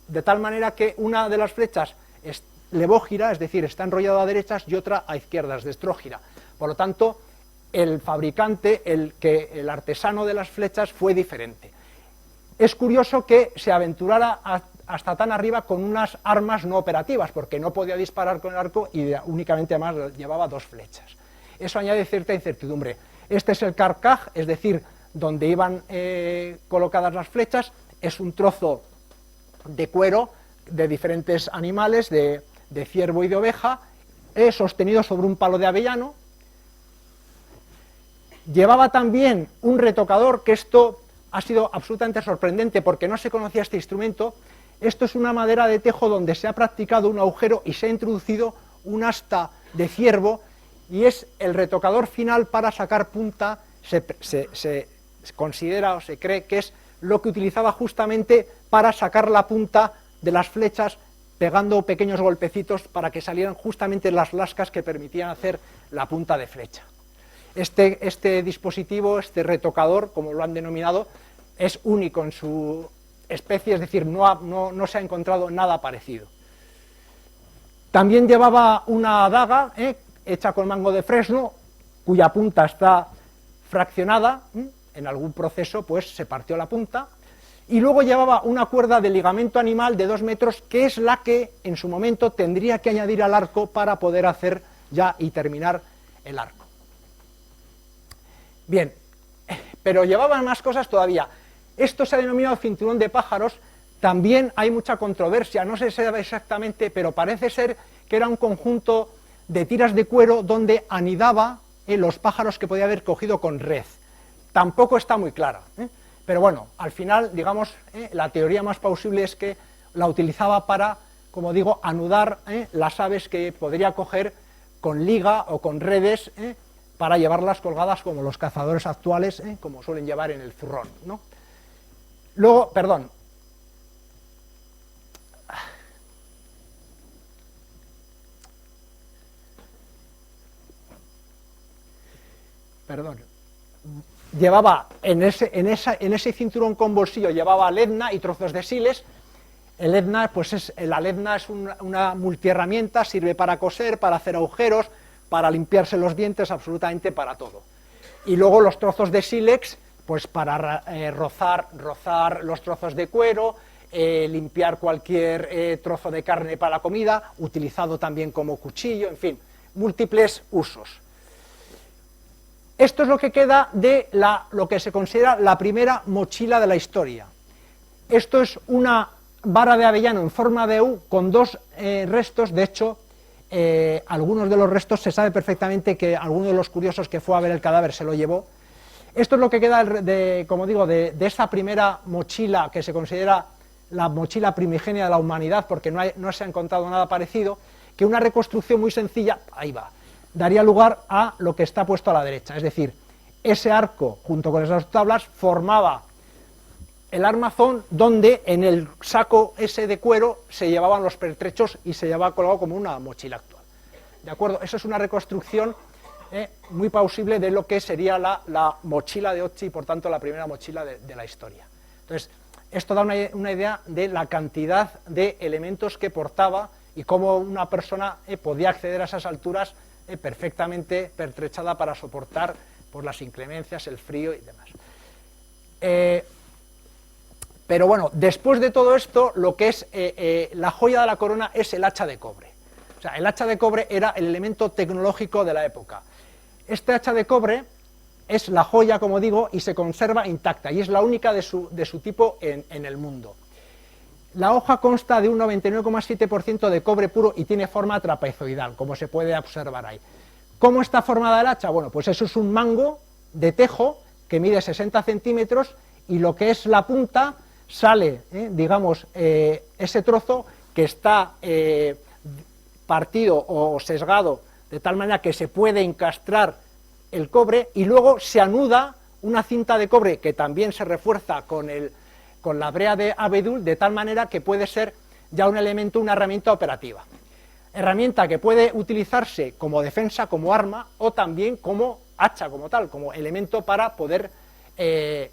de tal manera que una de las flechas es levógira, es decir, está enrollada a derechas, y otra a izquierdas, destrógira. Por lo tanto, el fabricante, el artesano de las flechas fue diferente. Es curioso que se aventurara hasta tan arriba con unas armas no operativas, porque no podía disparar con el arco y únicamente además llevaba 2 flechas. Eso añade cierta incertidumbre. Este es el carcaj, es decir, donde iban colocadas las flechas, es un trozo de cuero de diferentes animales, de ciervo y de oveja, sostenido sobre un palo de avellano. Llevaba también un retocador, que esto ha sido absolutamente sorprendente porque no se conocía este instrumento. Esto es una madera de tejo donde se ha practicado un agujero y se ha introducido un asta de ciervo, y es el retocador final para sacar punta. Se se considera o se cree que es lo que utilizaba justamente para sacar la punta de las flechas, pegando pequeños golpecitos para que salieran justamente las lascas que permitían hacer la punta de flecha. Este dispositivo, este retocador, como lo han denominado, es único en su especie, es decir, no se ha encontrado nada parecido. También llevaba una daga hecha con mango de fresno, cuya punta está fraccionada, en algún proceso pues se partió la punta, y luego llevaba una cuerda de ligamento animal de 2 metros, que es la que en su momento tendría que añadir al arco para poder hacer ya y terminar el arco. Bien, pero llevaban más cosas todavía. Esto se ha denominado cinturón de pájaros. También hay mucha controversia, no se sabe exactamente, pero parece ser que era un conjunto de tiras de cuero donde anidaba los pájaros que podía haber cogido con red. Tampoco está muy clara, pero bueno, al final, digamos, la teoría más plausible es que la utilizaba para, como digo, anudar las aves que podría coger con liga o con redes para llevarlas colgadas como los cazadores actuales, como suelen llevar en el zurrón, ¿no? Luego, perdón, llevaba en ese cinturón con bolsillo llevaba ledna y trozos de siles. La ledna es una multiherramienta, sirve para coser, para hacer agujeros, para limpiarse los dientes, absolutamente para todo. Y luego los trozos de sílex, pues para rozar los trozos de cuero, limpiar cualquier trozo de carne para la comida, utilizado también como cuchillo, en fin, múltiples usos. Esto es lo que queda de lo que se considera la primera mochila de la historia. Esto es una vara de avellano en forma de U con 2 restos. De hecho, algunos de los restos se sabe perfectamente que alguno de los curiosos que fue a ver el cadáver se lo llevó. Esto es lo que queda, como digo, de esa primera mochila que se considera la mochila primigenia de la humanidad, porque no se ha encontrado nada parecido, que una reconstrucción muy sencilla, ahí va, daría lugar a lo que está puesto a la derecha, es decir, ese arco junto con esas tablas formaba el armazón donde en el saco ese de cuero se llevaban los pertrechos y se llevaba colgado como una mochila actual. ¿De acuerdo? Eso es una reconstrucción muy plausible de lo que sería la mochila de Otzi y por tanto la primera mochila de la historia. Entonces, esto da una idea de la cantidad de elementos que portaba y cómo una persona podía acceder a esas alturas perfectamente pertrechada para soportar pues, las inclemencias, el frío y demás. Pero bueno, después de todo esto, lo que es la joya de la corona es el hacha de cobre. O sea, el hacha de cobre era el elemento tecnológico de la época. Este hacha de cobre es la joya, como digo, y se conserva intacta, y es la única de su tipo en el mundo. La hoja consta de un 99,7% de cobre puro y tiene forma trapezoidal, como se puede observar ahí. ¿Cómo está formada el hacha? Bueno, pues eso es un mango de tejo que mide 60 centímetros y lo que es la punta sale, digamos, ese trozo que está partido o sesgado de tal manera que se puede encastrar el cobre y luego se anuda una cinta de cobre que también se refuerza con la brea de abedul, de tal manera que puede ser ya un elemento, una herramienta operativa. Herramienta que puede utilizarse como defensa, como arma, o también como hacha, como tal, como elemento para poder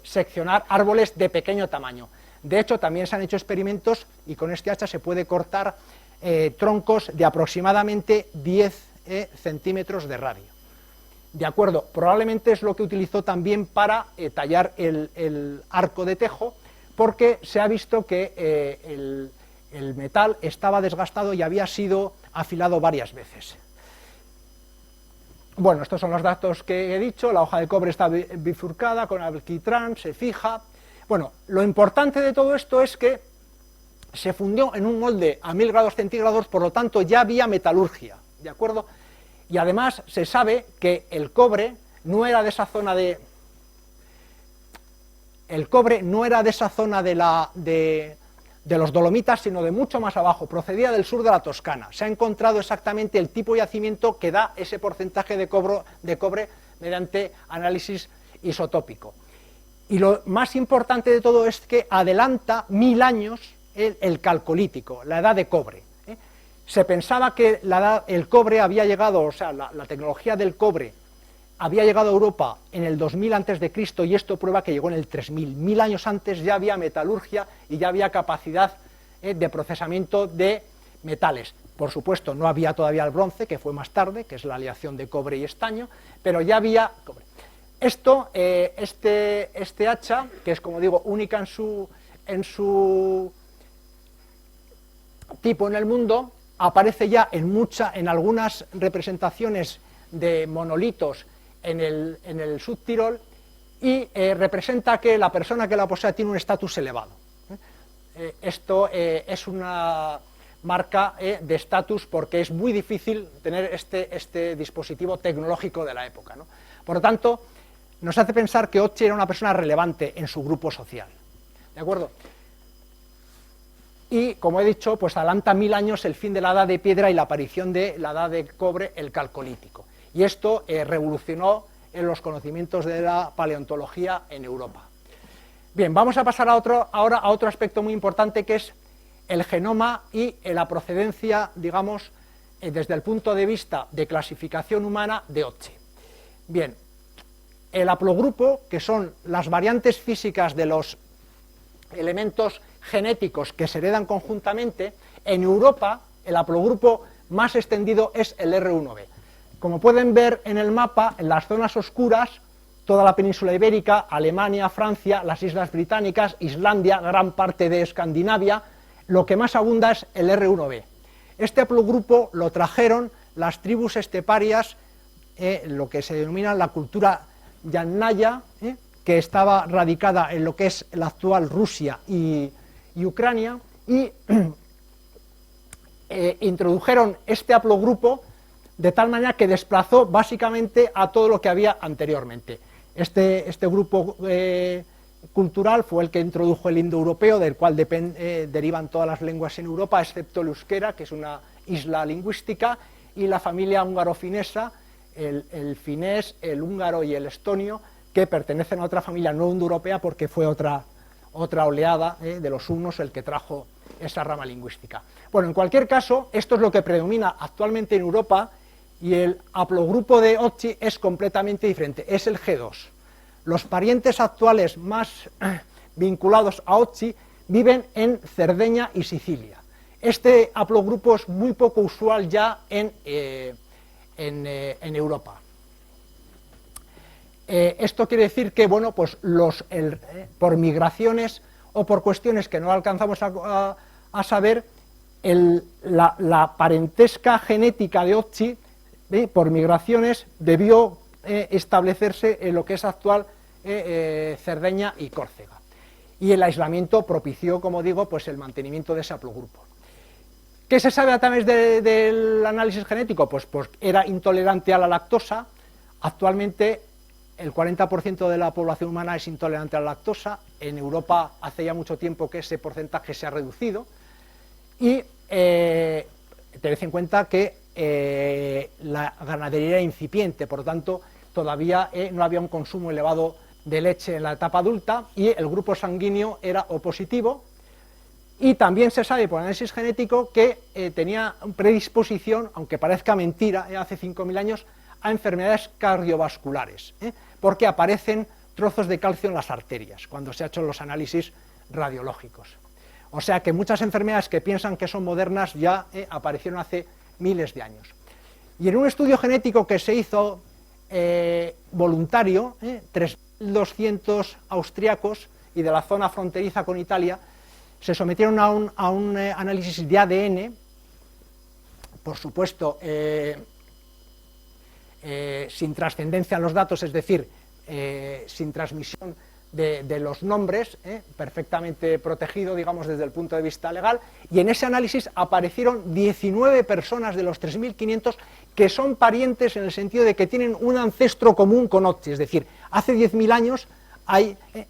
seccionar árboles de pequeño tamaño. De hecho, también se han hecho experimentos y con este hacha se puede cortar troncos de aproximadamente 10 centímetros de radio. De acuerdo, probablemente es lo que utilizó también para tallar el arco de tejo, porque se ha visto que el metal estaba desgastado y había sido afilado varias veces. Bueno, estos son los datos que he dicho. La hoja de cobre está bifurcada con alquitrán, se fija. Bueno, lo importante de todo esto es que se fundió en un molde a 1000 grados centígrados, por lo tanto ya había metalurgia, ¿de acuerdo? Y además se sabe que el cobre no era de esa zona de los Dolomitas, sino de mucho más abajo, procedía del sur de la Toscana. Se ha encontrado exactamente el tipo de yacimiento que da ese porcentaje de cobre mediante análisis isotópico. Y lo más importante de todo es que adelanta 1000 años el calcolítico, la edad de cobre. Se pensaba que el cobre había llegado, o sea, la tecnología del cobre había llegado a Europa en el 2000 a.C. y esto prueba que llegó en el 3000. 1000 años antes ya había metalurgia y ya había capacidad de procesamiento de metales. Por supuesto, no había todavía el bronce, que fue más tarde, que es la aleación de cobre y estaño, pero ya había cobre. Esto, este hacha, que es, como digo, única en su tipo en el mundo, aparece ya en algunas representaciones de monolitos en el Subtirol y representa que la persona que la posee tiene un estatus elevado. Esto es una marca de estatus porque es muy difícil tener este dispositivo tecnológico de la época, ¿no? Por lo tanto, nos hace pensar que Otzi era una persona relevante en su grupo social, ¿de acuerdo? Y, como he dicho, pues adelanta 1000 años el fin de la edad de piedra y la aparición de la edad de cobre, el calcolítico. Y esto revolucionó en los conocimientos de la paleontología en Europa. Bien, vamos a pasar ahora a otro aspecto muy importante, que es el genoma y la procedencia, digamos, desde el punto de vista de clasificación humana de Otzi. Bien, el haplogrupo, que son las variantes físicas de los elementos genéticos que se heredan conjuntamente, en Europa el haplogrupo más extendido es el R1b. Como pueden ver en el mapa, en las zonas oscuras, toda la península ibérica, Alemania, Francia, las islas británicas, Islandia, gran parte de Escandinavia, lo que más abunda es el R1b. Este haplogrupo lo trajeron las tribus esteparias, lo que se denomina la cultura Yannaya, que estaba radicada en lo que es la actual Rusia y Ucrania, y introdujeron este haplogrupo de tal manera que desplazó básicamente a todo lo que había anteriormente. Este grupo cultural fue el que introdujo el indoeuropeo, del cual derivan todas las lenguas en Europa, excepto el euskera, que es una isla lingüística, y la familia húngaro-finesa, el finés, el húngaro y el estonio, que pertenecen a otra familia no indoeuropea porque fue otra oleada de los hunos el que trajo esa rama lingüística. Bueno, en cualquier caso, esto es lo que predomina actualmente en Europa, y el haplogrupo de Otzi es completamente diferente, es el G2. Los parientes actuales más vinculados a Otzi viven en Cerdeña y Sicilia. Este haplogrupo es muy poco usual ya en Europa. Esto quiere decir que, bueno, pues por migraciones o por cuestiones que no alcanzamos a saber, la parentesca genética de Otzi, por migraciones, debió establecerse en lo que es actual Cerdeña y Córcega. Y el aislamiento propició, como digo, pues el mantenimiento de ese haplogrupo. ¿Qué se sabe a través del análisis genético? Pues era intolerante a la lactosa. Actualmente el 40% de la población humana es intolerante a la lactosa. En Europa hace ya mucho tiempo que ese porcentaje se ha reducido. Y tened en cuenta que la ganadería era incipiente, por lo tanto todavía no había un consumo elevado de leche en la etapa adulta, y el grupo sanguíneo era O positivo, y también se sabe por análisis genético que tenía predisposición, aunque parezca mentira, hace 5000 años, a enfermedades cardiovasculares, porque aparecen trozos de calcio en las arterias cuando se han hecho los análisis radiológicos. O sea que muchas enfermedades que piensan que son modernas ya aparecieron hace miles de años. Y en un estudio genético que se hizo voluntario, 3.200 austriacos y de la zona fronteriza con Italia, se sometieron a un análisis de ADN, por supuesto, sin trascendencia en los datos, es decir, sin transmisión de los nombres, perfectamente protegido, digamos, desde el punto de vista legal, y en ese análisis aparecieron 19 personas de los 3.500 que son parientes en el sentido de que tienen un ancestro común con Otzi, es decir, hace 10.000 años,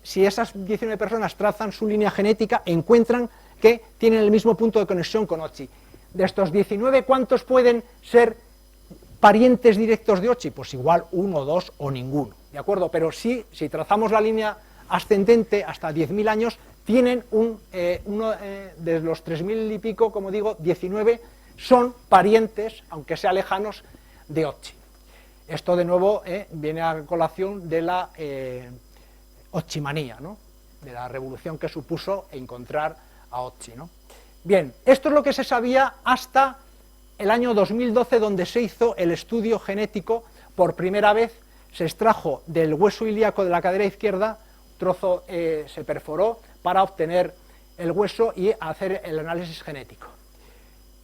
si esas 19 personas trazan su línea genética, encuentran que tienen el mismo punto de conexión con Otzi. De estos 19, ¿cuántos pueden ser parientes directos de Otzi? Pues igual 1, 2 o ninguno, ¿de acuerdo? Pero sí, si trazamos la línea ascendente hasta 10.000 años, tienen uno de los 3.000 y pico, como digo, 19 son parientes, aunque sean lejanos, de Otzi. Esto de nuevo viene a colación de la Otzimanía, ¿no?, de la revolución que supuso encontrar a Otzi, ¿no? Bien, esto es lo que se sabía hasta el año 2012, donde se hizo el estudio genético. Por primera vez se extrajo del hueso ilíaco de la cadera izquierda, trozo se perforó para obtener el hueso y hacer el análisis genético.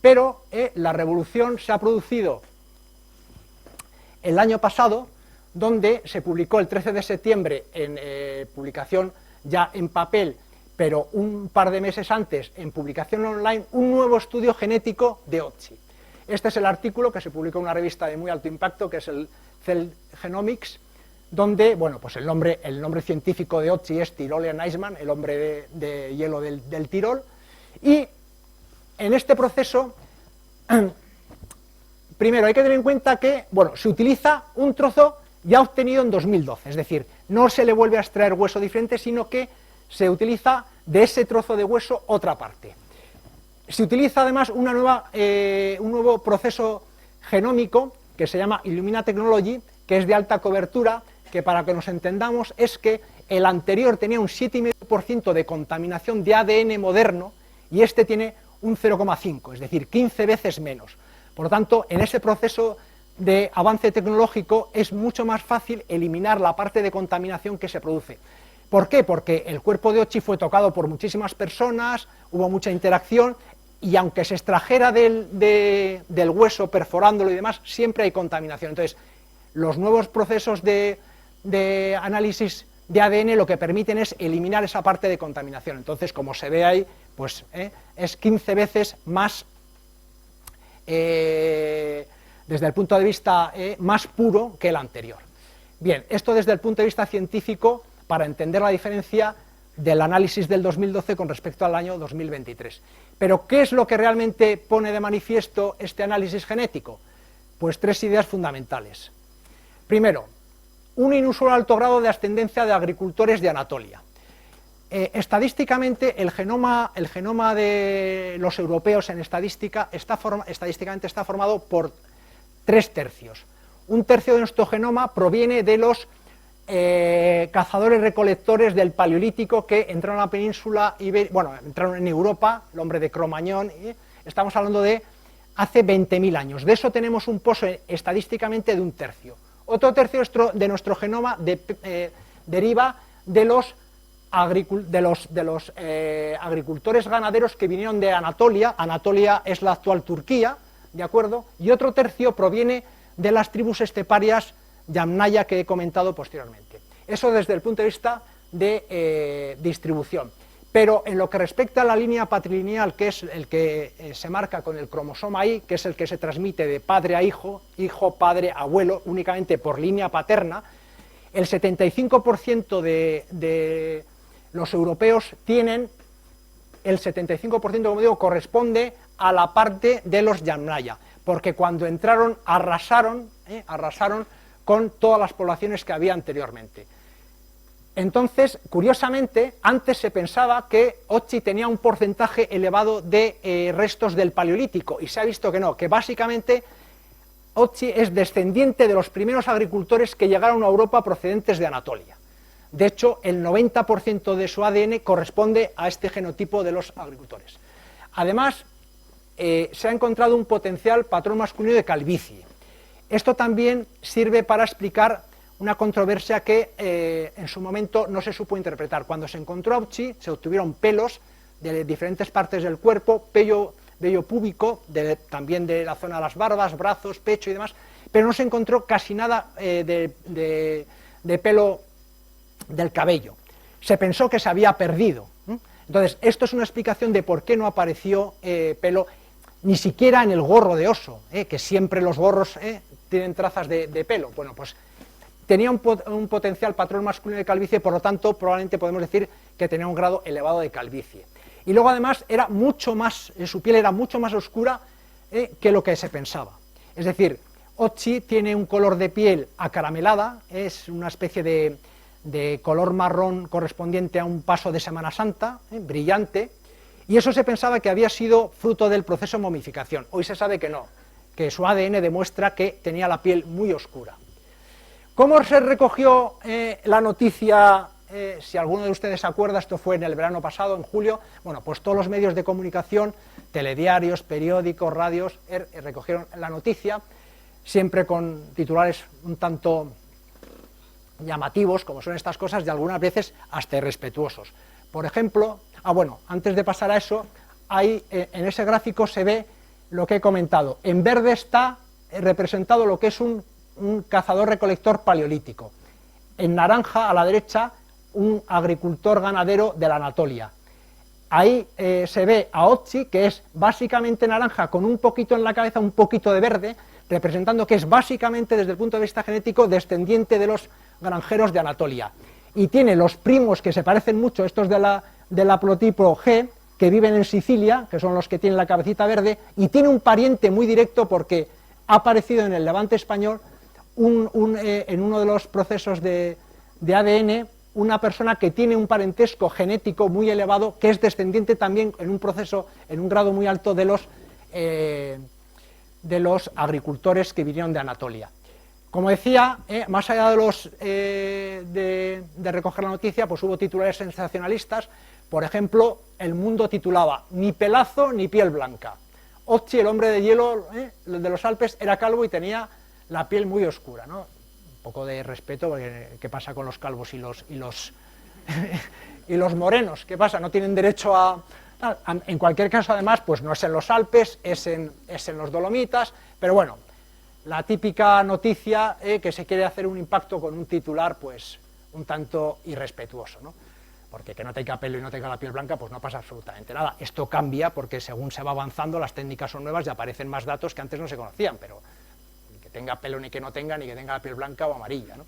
Pero la revolución se ha producido el año pasado, donde se publicó el 13 de septiembre en publicación ya en papel, pero un par de meses antes en publicación online, un nuevo estudio genético de Otzi. Este es el artículo que se publicó en una revista de muy alto impacto, que es el Cell Genomics, donde, bueno, pues el nombre científico de Otzi es Tyrolean Iceman, el hombre de hielo del Tirol, y en este proceso, primero hay que tener en cuenta que, bueno, se utiliza un trozo ya obtenido en 2012, es decir, no se le vuelve a extraer hueso diferente, sino que se utiliza de ese trozo de hueso otra parte. Se utiliza además un nuevo proceso genómico que se llama Illumina Technology, que es de alta cobertura, que para que nos entendamos es que el anterior tenía un 7,5% de contaminación de ADN moderno y este tiene un 0,5, es decir, 15 veces menos. Por lo tanto, en ese proceso de avance tecnológico es mucho más fácil eliminar la parte de contaminación que se produce. ¿Por qué? Porque el cuerpo de Otzi fue tocado por muchísimas personas, hubo mucha interacción, y aunque se extrajera del hueso perforándolo y demás, siempre hay contaminación. Entonces, los nuevos procesos de análisis de ADN lo que permiten es eliminar esa parte de contaminación. Entonces, como se ve ahí, pues es 15 veces más, desde el punto de vista más puro que el anterior. Bien, esto desde el punto de vista científico, para entender la diferencia del análisis del 2012 con respecto al año 2023. Pero, ¿qué es lo que realmente pone de manifiesto este análisis genético? Pues tres ideas fundamentales. Primero, un inusual alto grado de ascendencia de agricultores de Anatolia. Estadísticamente, el genoma de los europeos en estadísticamente está formado por 3/3. Un tercio de nuestro genoma proviene de los cazadores-recolectores del Paleolítico que entraron a la península ibérica, bueno, entraron en Europa, el hombre de Cro-Magnon, estamos hablando de hace 20.000 años. De eso tenemos un pozo estadísticamente de un tercio. Otro tercio de nuestro genoma deriva de los agricultores ganaderos que vinieron de Anatolia. Anatolia es la actual Turquía, ¿de acuerdo? Y otro tercio proviene de las tribus esteparias Yamnaya que he comentado posteriormente. Eso desde el punto de vista de distribución. Pero en lo que respecta a la línea patrilineal, que es el que se marca con el cromosoma Y, que es el que se transmite de padre a hijo, hijo, padre, abuelo, únicamente por línea paterna, el 75% de los europeos tienen, el 75%, como digo, corresponde a la parte de los Yamnaya, porque cuando entraron arrasaron con todas las poblaciones que había anteriormente. Entonces, curiosamente, antes se pensaba que Otzi tenía un porcentaje elevado de restos del Paleolítico, y se ha visto que no, que básicamente Otzi es descendiente de los primeros agricultores que llegaron a Europa procedentes de Anatolia. De hecho, el 90% de su ADN corresponde a este genotipo de los agricultores. Además, se ha encontrado un potencial patrón masculino de calvicie. Esto también sirve para explicar una controversia que en su momento no se supo interpretar. Cuando se encontró a Otzi, se obtuvieron pelos de diferentes partes del cuerpo, vello púbico, también de la zona de las barbas, brazos, pecho y demás, pero no se encontró casi nada de pelo del cabello. Se pensó que se había perdido. Entonces, esto es una explicación de por qué no apareció pelo, ni siquiera en el gorro de oso, que siempre los gorros tienen trazas de pelo. Bueno, pues tenía un potencial patrón masculino de calvicie, por lo tanto, probablemente podemos decir que tenía un grado elevado de calvicie. Y luego, además, su piel era mucho más oscura que lo que se pensaba. Es decir, Otzi tiene un color de piel acaramelada, es una especie de de color marrón correspondiente a un paso de Semana Santa, brillante, y eso se pensaba que había sido fruto del proceso de momificación. Hoy se sabe que no, que su ADN demuestra que tenía la piel muy oscura. ¿Cómo se recogió la noticia? Si alguno de ustedes se acuerda, esto fue en el verano pasado, en julio, bueno, pues todos los medios de comunicación, telediarios, periódicos, radios, recogieron la noticia, siempre con titulares un tanto llamativos, como son estas cosas, y algunas veces hasta irrespetuosos. Por ejemplo, bueno, antes de pasar a eso, en ese gráfico se ve lo que he comentado. En verde está representado lo que es un cazador-recolector paleolítico. En naranja, a la derecha, un agricultor ganadero de la Anatolia. Ahí se ve a Otzi, que es básicamente naranja, con un poquito en la cabeza, un poquito de verde, representando que es básicamente, desde el punto de vista genético, descendiente de los granjeros de Anatolia. Y tiene los primos que se parecen mucho, estos del haplotipo G, que viven en Sicilia, que son los que tienen la cabecita verde, y tiene un pariente muy directo porque ha aparecido en el Levante español en uno de los procesos de ADN, una persona que tiene un parentesco genético muy elevado, que es descendiente también en un proceso, en un grado muy alto de los agricultores que vinieron de Anatolia. Como decía, más allá de recoger la noticia, pues hubo titulares sensacionalistas. Por ejemplo, El Mundo titulaba "Ni pelazo ni piel blanca". Otzi, el hombre de hielo de los Alpes, era calvo y tenía la piel muy oscura, ¿no? Un poco de respeto, porque ¿qué pasa con los calvos y los y los morenos? ¿Qué pasa? ¿No tienen derecho a...? En cualquier caso, además, pues no es en los Alpes, es en los Dolomitas, pero bueno, la típica noticia que se quiere hacer un impacto con un titular, pues, un tanto irrespetuoso, ¿no? Porque que no tenga pelo y no tenga la piel blanca, pues no pasa absolutamente nada. Esto cambia porque según se va avanzando, las técnicas son nuevas y aparecen más datos que antes no se conocían, pero ni que tenga pelo ni que no tenga, ni que tenga la piel blanca o amarilla, ¿no?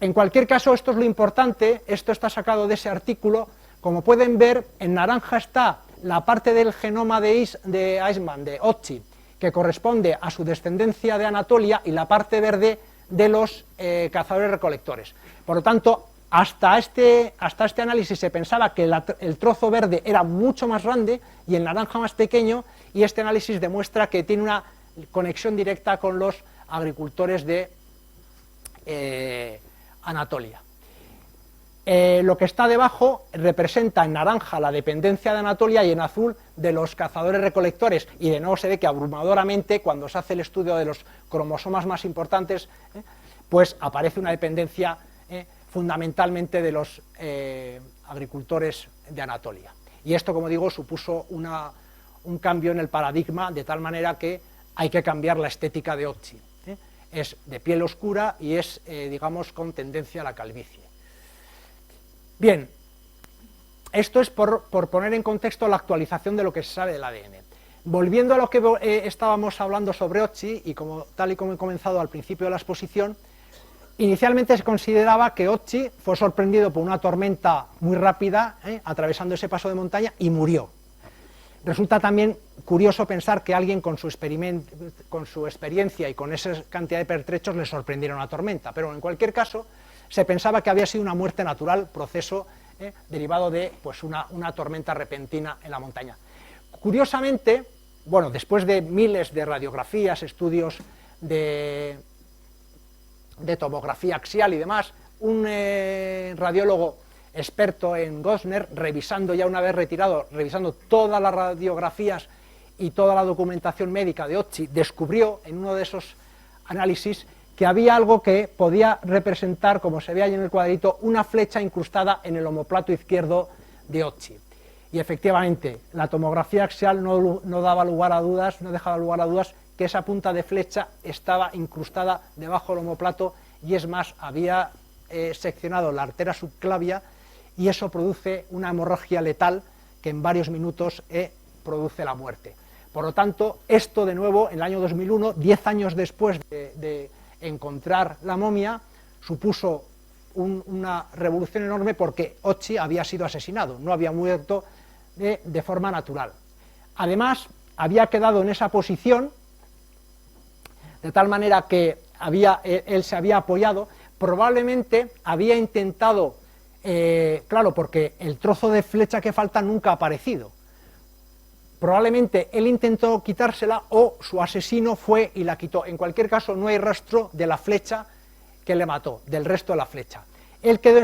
En cualquier caso, esto es lo importante, esto está sacado de ese artículo. Como pueden ver, en naranja está la parte del genoma de Eisman, de Otzi, que corresponde a su descendencia de Anatolia, y la parte verde de los cazadores-recolectores. Por lo tanto, hasta este análisis se pensaba que el trozo verde era mucho más grande y el naranja más pequeño, y este análisis demuestra que tiene una conexión directa con los agricultores de Anatolia. Lo que está debajo representa en naranja la dependencia de Anatolia y en azul de los cazadores-recolectores, y de nuevo se ve que abrumadoramente, cuando se hace el estudio de los cromosomas más importantes, pues aparece una dependencia fundamentalmente de los agricultores de Anatolia. Y esto, como digo, supuso un cambio en el paradigma, de tal manera que hay que cambiar la estética de Otzi. Es de piel oscura y es, digamos, con tendencia a la calvicie. Bien, esto es por poner en contexto la actualización de lo que se sabe del ADN. Volviendo a lo que estábamos hablando sobre Otzi, y tal y como he comenzado al principio de la exposición, inicialmente se consideraba que Otzi fue sorprendido por una tormenta muy rápida, atravesando ese paso de montaña, y murió. Resulta también curioso pensar que alguien con su experiencia y con esa cantidad de pertrechos le sorprendiera una tormenta, pero en cualquier caso se pensaba que había sido una muerte natural, proceso derivado de pues, una tormenta repentina en la montaña. Curiosamente, bueno, después de miles de radiografías, estudios de tomografía axial y demás, un radiólogo experto en Gosner, revisando ya una vez retirado, revisando todas las radiografías y toda la documentación médica de Otzi, descubrió en uno de esos análisis que había algo que podía representar, como se ve ahí en el cuadrito, una flecha incrustada en el omóplato izquierdo de Otzi. Y efectivamente, la tomografía axial no daba lugar a dudas, no dejaba lugar a dudas que esa punta de flecha estaba incrustada debajo del omóplato, y es más, había seccionado la arteria subclavia, y eso produce una hemorragia letal que en varios minutos produce la muerte. Por lo tanto, esto de nuevo, en el año 2001, 10 años después de encontrar la momia, supuso una revolución enorme, porque Otzi había sido asesinado, no había muerto de forma natural. Además, había quedado en esa posición, de tal manera que él se había apoyado probablemente había intentado, claro, porque el trozo de flecha que falta nunca ha aparecido, probablemente él intentó quitársela o su asesino fue y la quitó. En cualquier caso, no hay rastro de la flecha que le mató, del resto de la flecha. Él quedó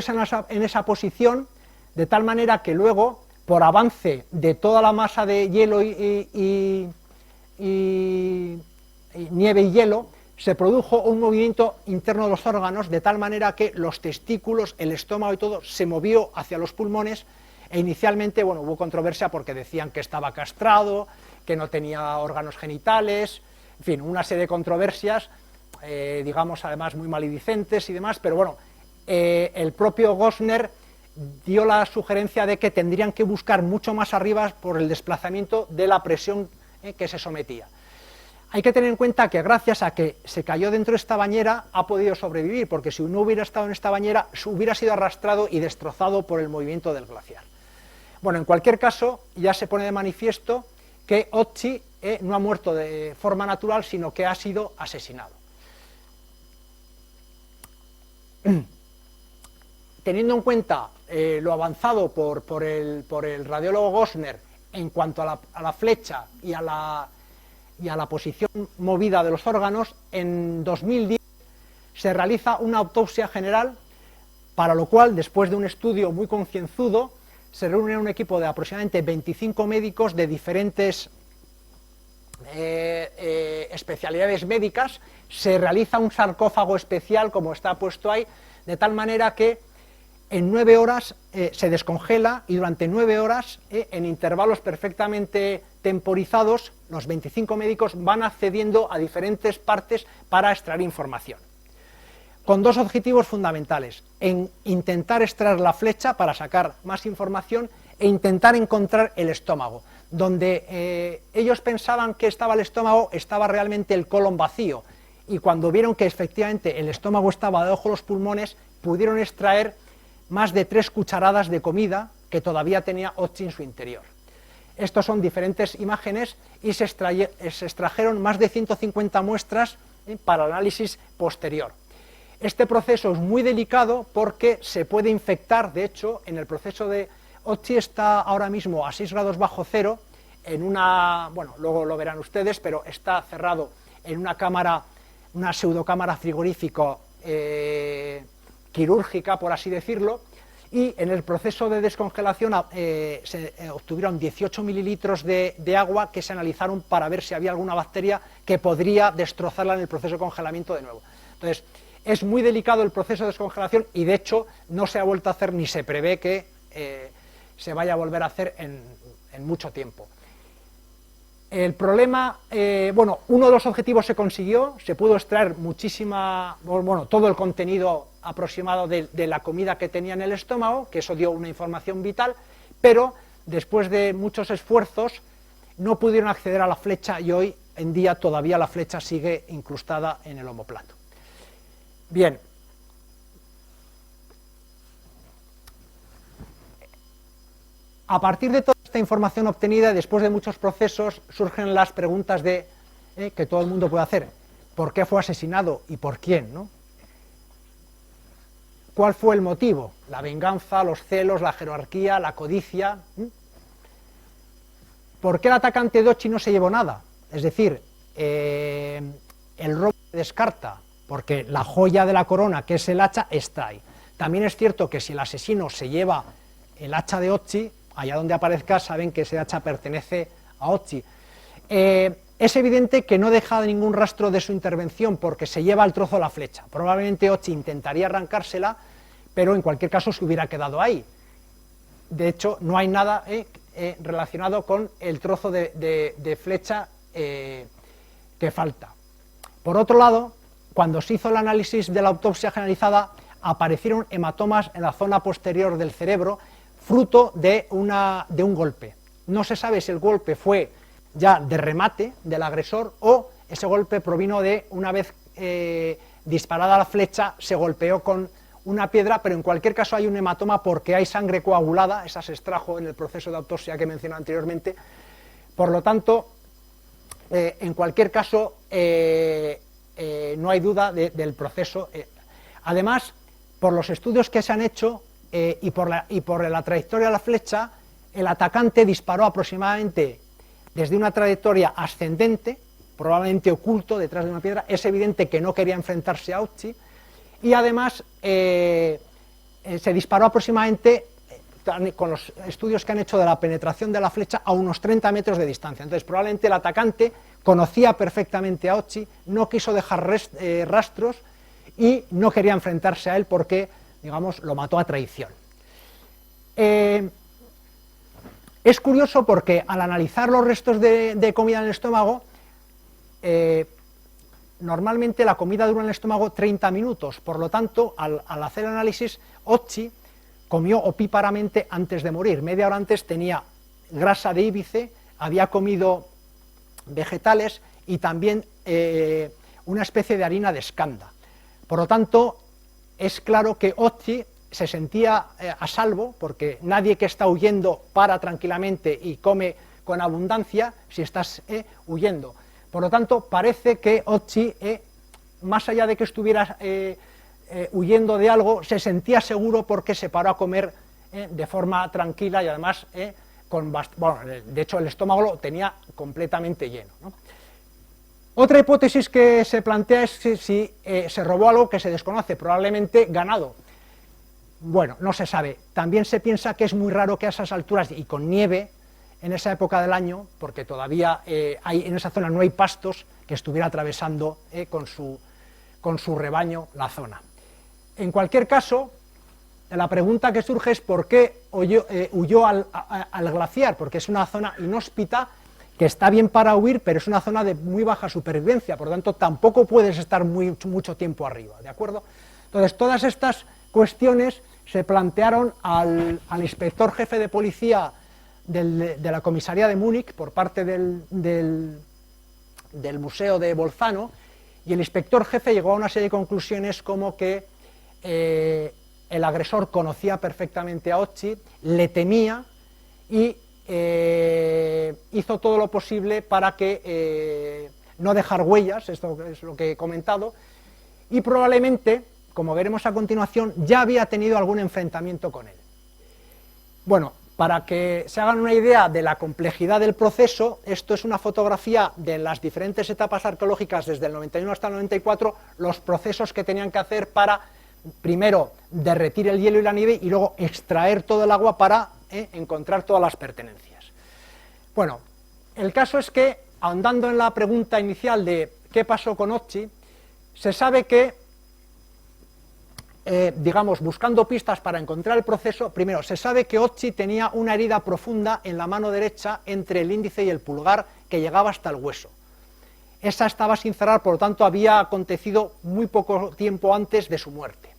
en esa posición, de tal manera que luego, por avance de toda la masa de hielo y nieve y hielo, se produjo un movimiento interno de los órganos, de tal manera que los testículos, el estómago y todo se movió hacia los pulmones. E inicialmente, bueno, hubo controversia porque decían que estaba castrado, que no tenía órganos genitales, en fin, una serie de controversias, digamos, además muy maledicentes y demás, pero bueno, el propio Gostner dio la sugerencia de que tendrían que buscar mucho más arriba por el desplazamiento de la presión que se sometía. Hay que tener en cuenta que gracias a que se cayó dentro de esta bañera ha podido sobrevivir, porque si no hubiera estado en esta bañera hubiera sido arrastrado y destrozado por el movimiento del glaciar. Bueno, en cualquier caso, ya se pone de manifiesto que Ötzi no ha muerto de forma natural, sino que ha sido asesinado. Teniendo en cuenta lo avanzado por el radiólogo Gostner en cuanto a la flecha y a la posición movida de los órganos, en 2010 se realiza una autopsia general, para lo cual, después de un estudio muy concienzudo, se reúne un equipo de aproximadamente 25 médicos de diferentes especialidades médicas, se realiza un sarcófago especial, como está puesto ahí, de tal manera que en 9 horas se descongela y durante 9 horas, en intervalos perfectamente temporizados, los 25 médicos van accediendo a diferentes partes para extraer información, con dos objetivos fundamentales: en intentar extraer la flecha para sacar más información e intentar encontrar el estómago. Donde ellos pensaban que estaba el estómago, estaba realmente el colon vacío, y cuando vieron que efectivamente el estómago estaba debajo de los pulmones, pudieron extraer más de 3 cucharadas de comida que todavía tenía Ötzi en su interior. Estos son diferentes imágenes y se extrajeron más de 150 muestras para análisis posterior. Este proceso es muy delicado porque se puede infectar. De hecho, en el proceso de Ötzi está ahora mismo a 6 grados bajo cero, en una, bueno, luego lo verán ustedes, pero está cerrado en una cámara, una pseudocámara frigorífica quirúrgica, por así decirlo, y en el proceso de descongelación se obtuvieron 18 mililitros de agua que se analizaron para ver si había alguna bacteria que podría destrozarla en el proceso de congelamiento de nuevo. Entonces, es muy delicado el proceso de descongelación y de hecho no se ha vuelto a hacer ni se prevé que se vaya a volver a hacer en mucho tiempo. El problema, bueno, uno de los objetivos se consiguió, se pudo extraer todo el contenido aproximado de la comida que tenía en el estómago, que eso dio una información vital, pero después de muchos esfuerzos no pudieron acceder a la flecha y hoy en día todavía la flecha sigue incrustada en el omoplato. Bien. A partir de toda esta información obtenida, después de muchos procesos, surgen las preguntas que todo el mundo puede hacer. ¿Por qué fue asesinado y por quién, ¿no? ¿Cuál fue el motivo? La venganza, los celos, la jerarquía, la codicia. ¿Por qué el atacante de Ötzi no se llevó nada? Es decir, el robo se descarta, porque la joya de la corona, que es el hacha, está ahí. También es cierto que si el asesino se lleva el hacha de Ötzi, allá donde aparezca saben que ese hacha pertenece a Ötzi. Es evidente que no deja ningún rastro de su intervención porque se lleva el trozo de la flecha. Probablemente Ötzi intentaría arrancársela, pero en cualquier caso se hubiera quedado ahí. De hecho, no hay nada relacionado con el trozo de flecha que falta. Por otro lado, cuando se hizo el análisis de la autopsia generalizada, aparecieron hematomas en la zona posterior del cerebro, fruto de un golpe. No se sabe si el golpe fue ya de remate del agresor o ese golpe provino de una vez disparada la flecha, se golpeó con una piedra, pero en cualquier caso hay un hematoma porque hay sangre coagulada, esa se extrajo en el proceso de autopsia que mencioné anteriormente. Por lo tanto, en cualquier caso, no hay duda del proceso. Además, por los estudios que se han hecho y por la trayectoria de la flecha, el atacante disparó aproximadamente desde una trayectoria ascendente, probablemente oculto detrás de una piedra. Es evidente que no quería enfrentarse a Occi, y además se disparó aproximadamente, con los estudios que han hecho de la penetración de la flecha, a unos 30 metros de distancia. Entonces probablemente el atacante conocía perfectamente a Occi, no quiso dejar rastros y no quería enfrentarse a él porque, digamos, lo mató a traición. Es curioso porque al analizar los restos de comida en el estómago, normalmente la comida dura en el estómago 30 minutos, por lo tanto, al hacer el análisis, Occi comió opíparamente antes de morir. Media hora antes tenía grasa de íbice, había comido vegetales y también una especie de harina de escanda. Por lo tanto, es claro que Occi se sentía a salvo, porque nadie que está huyendo para tranquilamente y come con abundancia si estás huyendo. Por lo tanto, parece que Occi, más allá de que estuviera huyendo de algo, se sentía seguro porque se paró a comer de forma tranquila y además bueno, de hecho el estómago lo tenía completamente lleno, ¿no? Otra hipótesis que se plantea es si se robó algo que se desconoce, probablemente ganado. Bueno, no se sabe. También se piensa que es muy raro que a esas alturas y con nieve en esa época del año, porque todavía en esa zona no hay pastos, que estuviera atravesando con su rebaño la zona. En cualquier caso, la pregunta que surge es por qué huyó al glaciar, porque es una zona inhóspita que está bien para huir, pero es una zona de muy baja supervivencia, por lo tanto tampoco puedes estar mucho tiempo arriba, ¿de acuerdo? Entonces todas estas cuestiones se plantearon al inspector jefe de policía de la comisaría de Múnich por parte del museo de Bolzano, y el inspector jefe llegó a una serie de conclusiones como que el agresor conocía perfectamente a Occi, le temía y hizo todo lo posible para que no dejar huellas, esto es lo que he comentado, y probablemente, como veremos a continuación, ya había tenido algún enfrentamiento con él. Bueno, para que se hagan una idea de la complejidad del proceso, esto es una fotografía de las diferentes etapas arqueológicas desde el 91 hasta el 94, los procesos que tenían que hacer para, primero, derretir el hielo y la nieve y luego extraer todo el agua para encontrar todas las pertenencias. Bueno, el caso es que, ahondando en la pregunta inicial de qué pasó con Occi, se sabe que, digamos, buscando pistas para encontrar el proceso, primero, se sabe que Occi tenía una herida profunda en la mano derecha entre el índice y el pulgar que llegaba hasta el hueso. Esa estaba sin cerrar, por lo tanto había acontecido muy poco tiempo antes de su muerte.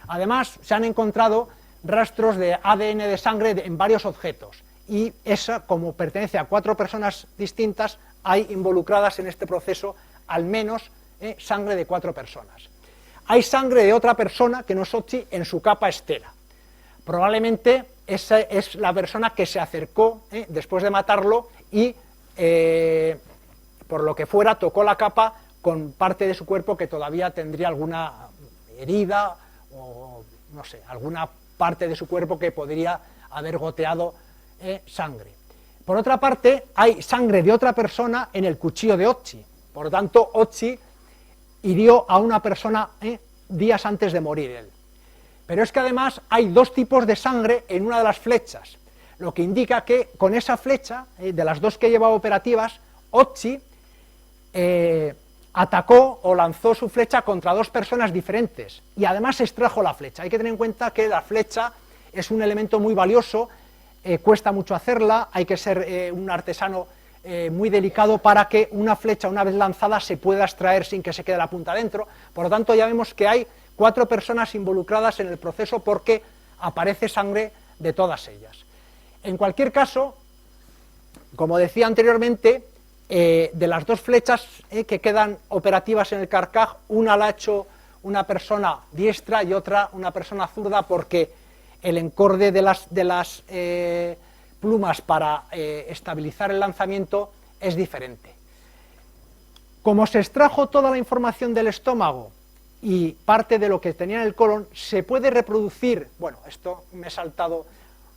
Además, se han encontrado rastros de ADN de sangre en varios objetos, y esa, como pertenece a 4 personas distintas, hay involucradas en este proceso al menos sangre de 4 personas. Hay sangre de otra persona, que no es Occi, en su capa estera. Probablemente esa es la persona que se acercó después de matarlo y, por lo que fuera, tocó la capa con parte de su cuerpo que todavía tendría alguna herida o, no sé, alguna parte de su cuerpo que podría haber goteado sangre. Por otra parte, hay sangre de otra persona en el cuchillo de Occi. Por lo tanto, Occi hirió a una persona días antes de morir él. Pero es que además hay 2 tipos de sangre en una de las flechas, lo que indica que con esa flecha, de las 2 que llevaba operativas, Occi atacó o lanzó su flecha contra 2 personas diferentes y además extrajo la flecha. Hay que tener en cuenta que la flecha es un elemento muy valioso, cuesta mucho hacerla, hay que ser un artesano muy delicado para que una flecha, una vez lanzada, se pueda extraer sin que se quede la punta dentro. Por lo tanto, ya vemos que hay 4 personas involucradas en el proceso porque aparece sangre de todas ellas. En cualquier caso, como decía anteriormente, de las 2 flechas que quedan operativas en el Carcaj, una la ha hecho una persona diestra y otra una persona zurda, porque el encorde de las plumas para estabilizar el lanzamiento es diferente. Como se extrajo toda la información del estómago y parte de lo que tenía en el colon se puede reproducir. Bueno, esto me he saltado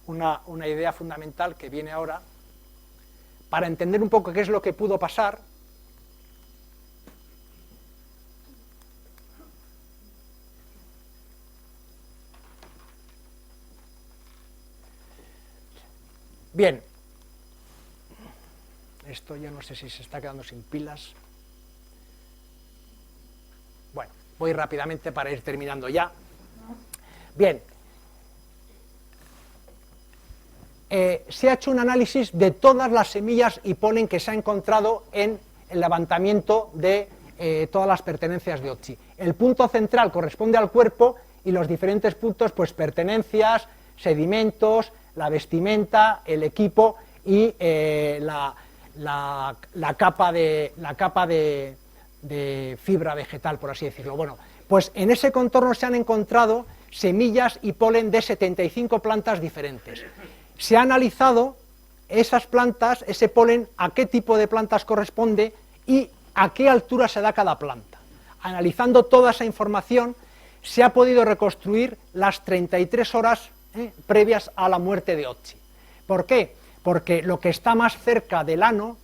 una idea fundamental que viene ahora, para entender un poco qué es lo que pudo pasar. Bien, esto ya no sé si se está quedando sin pilas. Bueno, voy rápidamente para ir terminando ya. Bien, se ha hecho un análisis de todas las semillas y polen que se ha encontrado en el levantamiento de todas las pertenencias de Otzi. El punto central corresponde al cuerpo y los diferentes puntos, pues pertenencias, sedimentos, la vestimenta, el equipo y la capa de fibra vegetal, por así decirlo. Bueno, pues en ese contorno se han encontrado semillas y polen de 75 plantas diferentes. Se ha analizado esas plantas, ese polen, a qué tipo de plantas corresponde y a qué altura se da cada planta. Analizando toda esa información, se ha podido reconstruir las 33 horas previas a la muerte de Otzi. ¿Por qué? Porque lo que está más cerca del ano,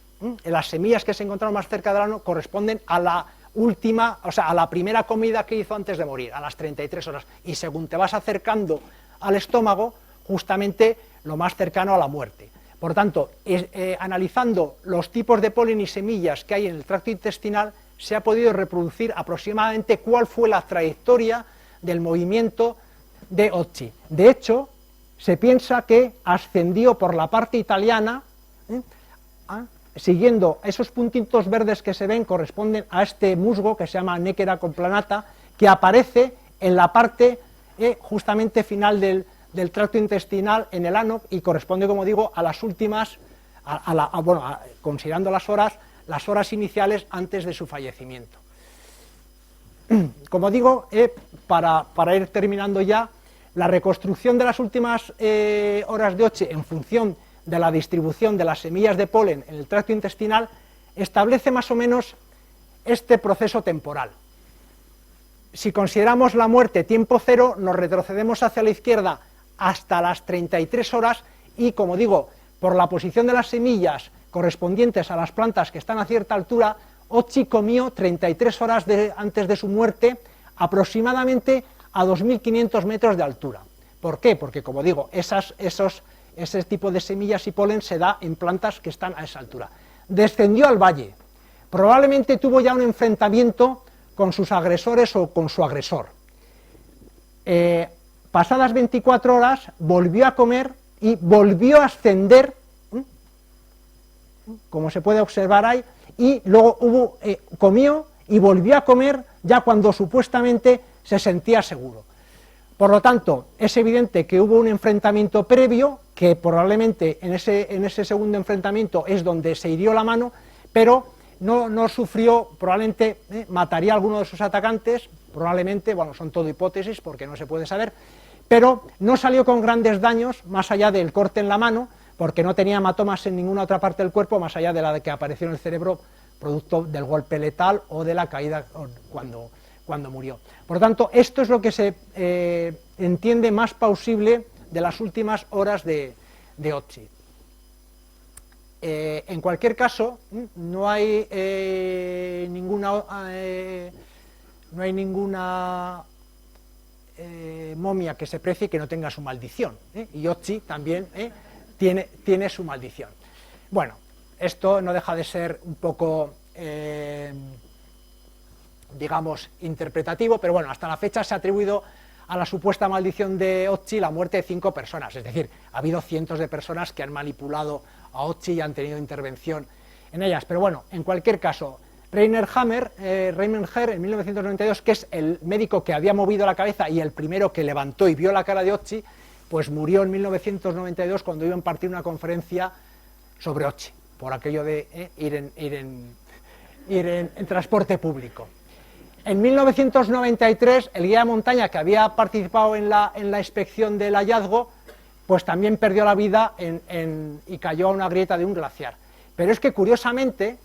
las semillas que se encontraron más cerca del ano, corresponden a la última, o sea, a la primera comida que hizo antes de morir, a las 33 horas. Y según te vas acercando al estómago, justamente lo más cercano a la muerte. Por tanto, analizando los tipos de polen y semillas que hay en el tracto intestinal, se ha podido reproducir aproximadamente cuál fue la trayectoria del movimiento de Otzi. De hecho, se piensa que ascendió por la parte italiana, siguiendo esos puntitos verdes que se ven, corresponden a este musgo que se llama Neckera complanata, que aparece en la parte justamente final del tracto intestinal, en el ano, y corresponde, como digo, a las últimas, considerando las horas iniciales antes de su fallecimiento. Como digo, para ir terminando ya, la reconstrucción de las últimas horas de Otzi en función de la distribución de las semillas de polen en el tracto intestinal establece más o menos este proceso temporal. Si consideramos la muerte tiempo cero, nos retrocedemos hacia la izquierda hasta las 33 horas y, como digo, por la posición de las semillas correspondientes a las plantas que están a cierta altura, Otzi comió 33 horas antes de su muerte, aproximadamente a 2.500 metros de altura. ¿Por qué? Porque, como digo, ese tipo de semillas y polen se da en plantas que están a esa altura. Descendió al valle, probablemente tuvo ya un enfrentamiento con sus agresores o con su agresor. Pasadas 24 horas volvió a comer y volvió a ascender, como se puede observar ahí, y luego comió y volvió a comer ya cuando supuestamente se sentía seguro. Por lo tanto, es evidente que hubo un enfrentamiento previo, que probablemente en ese segundo enfrentamiento es donde se hirió la mano, pero no sufrió, probablemente mataría a alguno de sus atacantes, probablemente, bueno, son todo hipótesis porque no se puede saber, pero no salió con grandes daños, más allá del corte en la mano, porque no tenía hematomas en ninguna otra parte del cuerpo, más allá de la que apareció en el cerebro, producto del golpe letal o de la caída cuando murió. Por lo tanto, esto es lo que se entiende más plausible de las últimas horas de Otzi. En cualquier caso, no hay ninguna momia que se precie que no tenga su maldición, y Otzi también tiene su maldición. Bueno, esto no deja de ser un poco, digamos, interpretativo, pero bueno, hasta la fecha se ha atribuido a la supuesta maldición de Otzi la muerte de 5 personas, es decir, ha habido cientos de personas que han manipulado a Otzi y han tenido intervención en ellas, pero bueno, en cualquier caso, Rainer Hammer, en 1992, que es el médico que había movido la cabeza y el primero que levantó y vio la cara de Otzi, pues murió en 1992 cuando iba a impartir una conferencia sobre Otzi, por aquello de ir en transporte público. En 1993, el guía de montaña que había participado en la inspección del hallazgo, pues también perdió la vida y cayó a una grieta de un glaciar. Pero es que, curiosamente,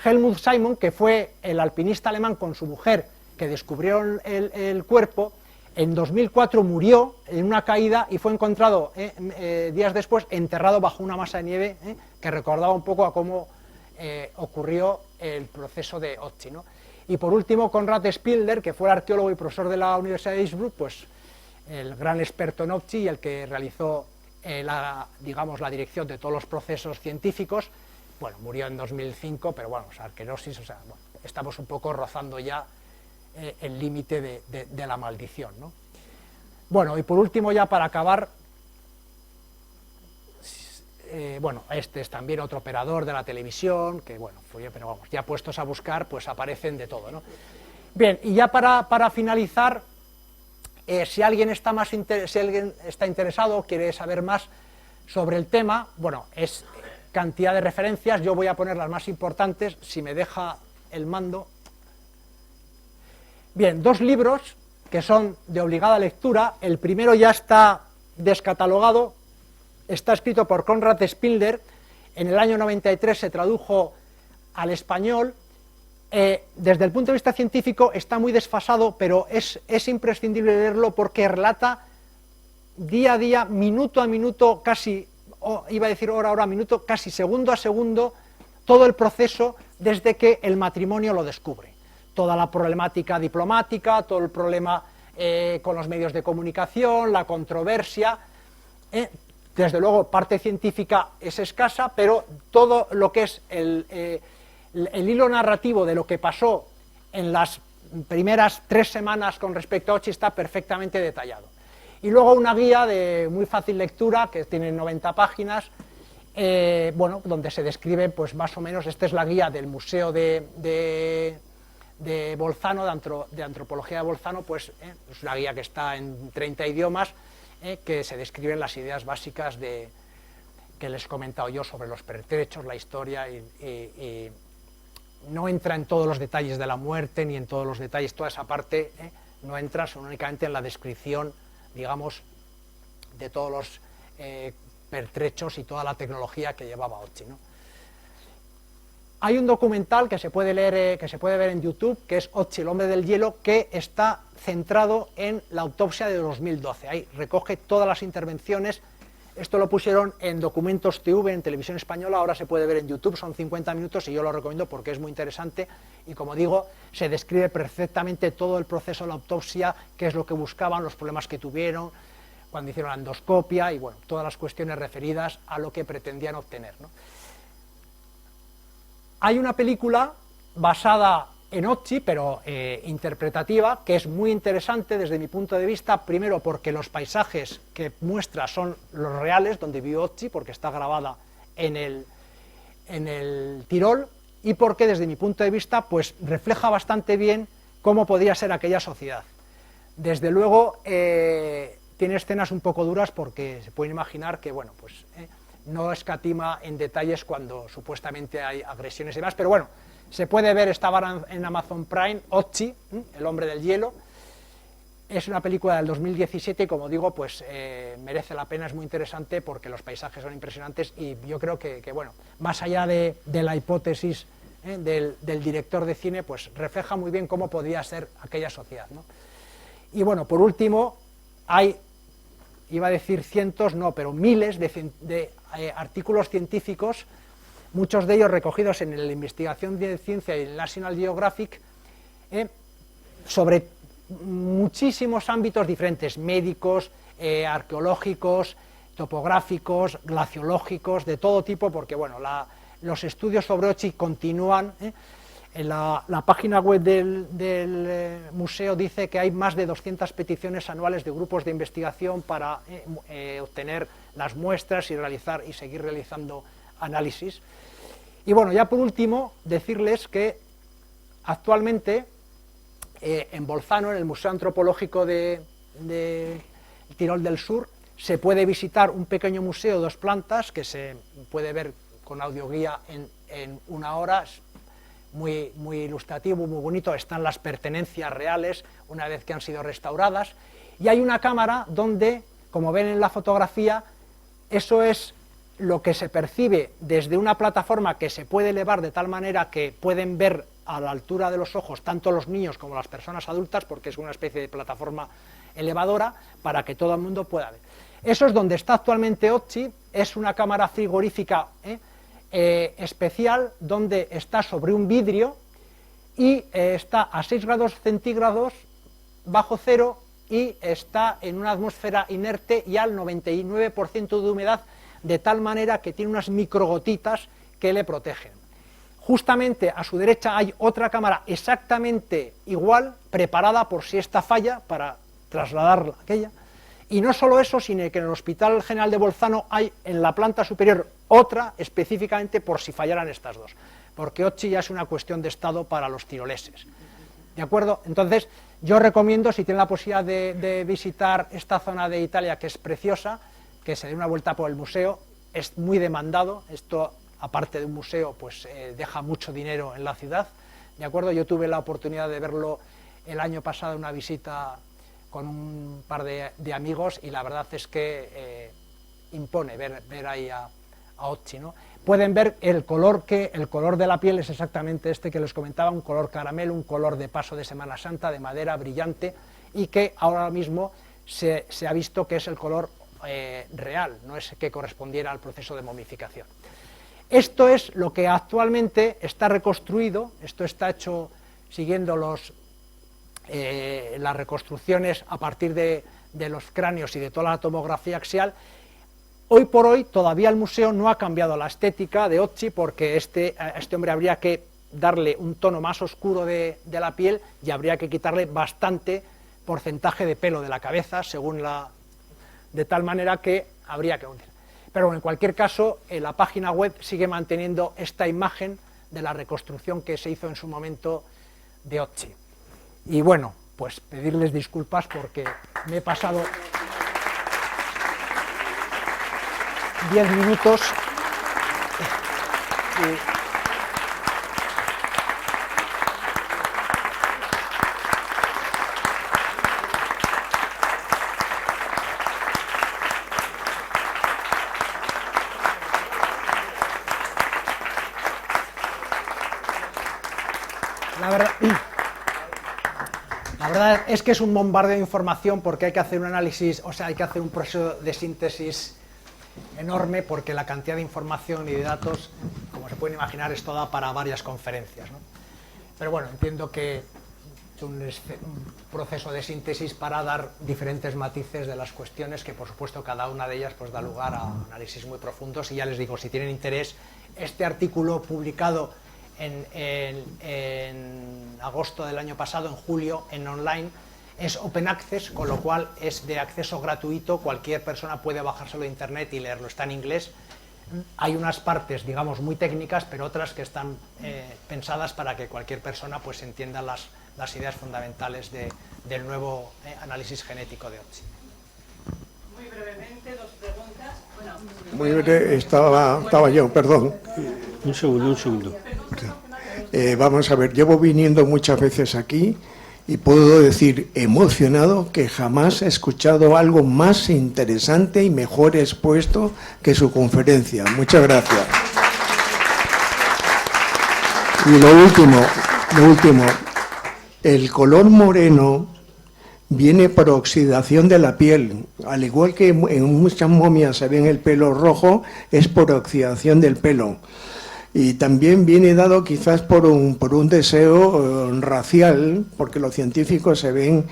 Helmut Simon, que fue el alpinista alemán con su mujer que descubrieron el cuerpo, en 2004 murió en una caída y fue encontrado días después enterrado bajo una masa de nieve, que recordaba un poco a cómo ocurrió el proceso de Ötzi, ¿no? Y por último, Konrad Spindler, que fue el arqueólogo y profesor de la Universidad de Innsbruck, pues el gran experto en Ötzi y el que realizó digamos, la dirección de todos los procesos científicos. Bueno, murió en 2005, pero bueno, arquerosis, o sea, bueno, estamos un poco rozando ya el límite de la maldición, ¿no? Bueno, y por último, ya para acabar, bueno, este es también otro operador de la televisión, que bueno, pero vamos, ya puestos a buscar, pues aparecen de todo, ¿no? Bien, y ya para finalizar, si alguien está interesado, quiere saber más sobre el tema, bueno, es cantidad de referencias, yo voy a poner las más importantes, si me deja el mando. Bien, 2 libros que son de obligada lectura. El primero ya está descatalogado, está escrito por Konrad Spindler, en el año 93 se tradujo al español. Desde el punto de vista científico está muy desfasado, pero es imprescindible leerlo porque relata día a día, minuto a minuto, casi, iba a decir hora a hora, minuto, casi segundo a segundo, todo el proceso desde que el matrimonio lo descubre. Toda la problemática diplomática, todo el problema con los medios de comunicación, la controversia. Desde luego, parte científica es escasa, pero todo lo que es el hilo narrativo de lo que pasó en las primeras 3 semanas con respecto a Ötzi está perfectamente detallado. Y luego una guía de muy fácil lectura, que tiene 90 páginas, bueno, donde se describe, pues más o menos, esta es la guía del Museo de Bolzano, de Antropología de Bolzano, pues es una guía que está en 30 idiomas, que se describen las ideas básicas que les he comentado yo sobre los pertrechos, la historia, y no entra en todos los detalles de la muerte, ni en todos los detalles, toda esa parte no entra, sino únicamente en la descripción, digamos, de todos los pertrechos y toda la tecnología que llevaba Ötzi, ¿no? Hay un documental que se puede leer, que se puede ver en YouTube, que es Ötzi, el hombre del hielo, que está centrado en la autopsia de 2012. Ahí recoge todas las intervenciones. Esto lo pusieron en Documentos TV, en Televisión Española, ahora se puede ver en YouTube, son 50 minutos y yo lo recomiendo porque es muy interesante y, como digo, se describe perfectamente todo el proceso de la autopsia, qué es lo que buscaban, los problemas que tuvieron, cuando hicieron la endoscopia y, bueno, todas las cuestiones referidas a lo que pretendían obtener, ¿no? Hay una película basada en Ötzi, pero interpretativa, que es muy interesante desde mi punto de vista, primero porque los paisajes que muestra son los reales, donde vivió Ötzi, porque está grabada en el Tirol, y porque desde mi punto de vista pues refleja bastante bien cómo podría ser aquella sociedad. Desde luego tiene escenas un poco duras porque se pueden imaginar que, bueno, pues no escatima en detalles cuando supuestamente hay agresiones y demás, pero bueno, se puede ver, estaba en Amazon Prime, Ötzi, el hombre del hielo. Es una película del 2017 y, como digo, pues merece la pena, es muy interesante porque los paisajes son impresionantes y yo creo que bueno, más allá de la hipótesis del director de cine, pues refleja muy bien cómo podría ser aquella sociedad, ¿no? Y bueno, por último, hay, iba a decir cientos, no, pero miles de artículos científicos, muchos de ellos recogidos en la investigación de ciencia y en National Geographic, sobre muchísimos ámbitos diferentes, médicos, arqueológicos, topográficos, glaciológicos, de todo tipo, porque bueno, los estudios sobre Ötzi continúan. En la página web del museo dice que hay más de 200 peticiones anuales de grupos de investigación para obtener las muestras y seguir realizando análisis. Y bueno, ya por último, decirles que actualmente en Bolzano, en el Museo Antropológico de Tirol del Sur, se puede visitar un pequeño museo de 2 plantas que se puede ver con audioguía en 1 hora, muy, muy ilustrativo, muy bonito. Están las pertenencias reales una vez que han sido restauradas, y hay una cámara donde, como ven en la fotografía, eso es lo que se percibe desde una plataforma que se puede elevar de tal manera que pueden ver a la altura de los ojos, tanto los niños como las personas adultas, porque es una especie de plataforma elevadora para que todo el mundo pueda ver. Eso es donde está actualmente Otzi, es una cámara frigorífica especial, donde está sobre un vidrio y está a 6 grados centígrados bajo cero y está en una atmósfera inerte y al 99% de humedad, de tal manera que tiene unas microgotitas que le protegen. Justamente a su derecha hay otra cámara exactamente igual, preparada por si esta falla, para trasladarla a aquella. Y no solo eso, sino que en el Hospital General de Bolzano hay en la planta superior otra específicamente por si fallaran estas dos, porque Otzi ya es una cuestión de estado para los tiroleses. ¿De acuerdo? Entonces, yo recomiendo, si tienen la posibilidad de visitar esta zona de Italia, que es preciosa, que se dé una vuelta por el museo. Es muy demandado, esto, aparte de un museo, pues deja mucho dinero en la ciudad. ¿De acuerdo? Yo tuve la oportunidad de verlo el año pasado en una visita con un par de amigos, y la verdad es que impone ver ahí a Otzi, ¿no? Pueden ver el color de la piel es exactamente este que les comentaba, un color caramelo, un color de paso de Semana Santa, de madera, brillante, y que ahora mismo se ha visto que es el color real, no es que correspondiera al proceso de momificación. Esto es lo que actualmente está reconstruido, esto está hecho siguiendo las reconstrucciones a partir de los cráneos y de toda la tomografía axial. Hoy por hoy todavía el museo no ha cambiado la estética de Otzi, porque a este hombre habría que darle un tono más oscuro de la piel y habría que quitarle bastante porcentaje de pelo de la cabeza, de tal manera que habría que hundir. Pero bueno, en cualquier caso, la página web sigue manteniendo esta imagen de la reconstrucción que se hizo en su momento de Otzi. Y bueno, pues pedirles disculpas porque me he pasado 10 minutos la verdad es que es un bombardeo de información, porque hay que hacer un análisis, o sea, hay que hacer un proceso de síntesis enorme, porque la cantidad de información y de datos, como se pueden imaginar, es toda para varias conferencias, ¿no? Pero bueno, entiendo que es un proceso de síntesis para dar diferentes matices de las cuestiones, que por supuesto cada una de ellas pues da lugar a análisis muy profundos. Y ya les digo, si tienen interés, este artículo publicado en agosto del año pasado, en julio, en online, es open access, con lo cual es de acceso gratuito, cualquier persona puede bajárselo de internet y leerlo, está en inglés. Hay unas partes, digamos, muy técnicas, pero otras que están pensadas para que cualquier persona pues entienda las ideas fundamentales del nuevo análisis genético de Otzi. Muy brevemente, dos preguntas. Bueno, muy breve, estaba yo, perdón. Un segundo. Vamos a ver, llevo viniendo muchas veces aquí y puedo decir emocionado que jamás he escuchado algo más interesante y mejor expuesto que su conferencia. Muchas gracias. Y lo último, el color moreno viene por oxidación de la piel, al igual que en muchas momias se ve el pelo rojo, es por oxidación del pelo. Y también viene dado quizás por un deseo racial, porque los científicos se ven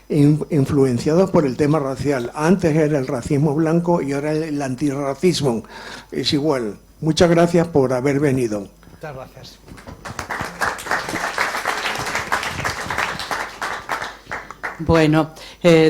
influenciados por el tema racial. Antes era el racismo blanco y ahora el antirracismo. Es igual. Muchas gracias por haber venido. Muchas gracias. Bueno,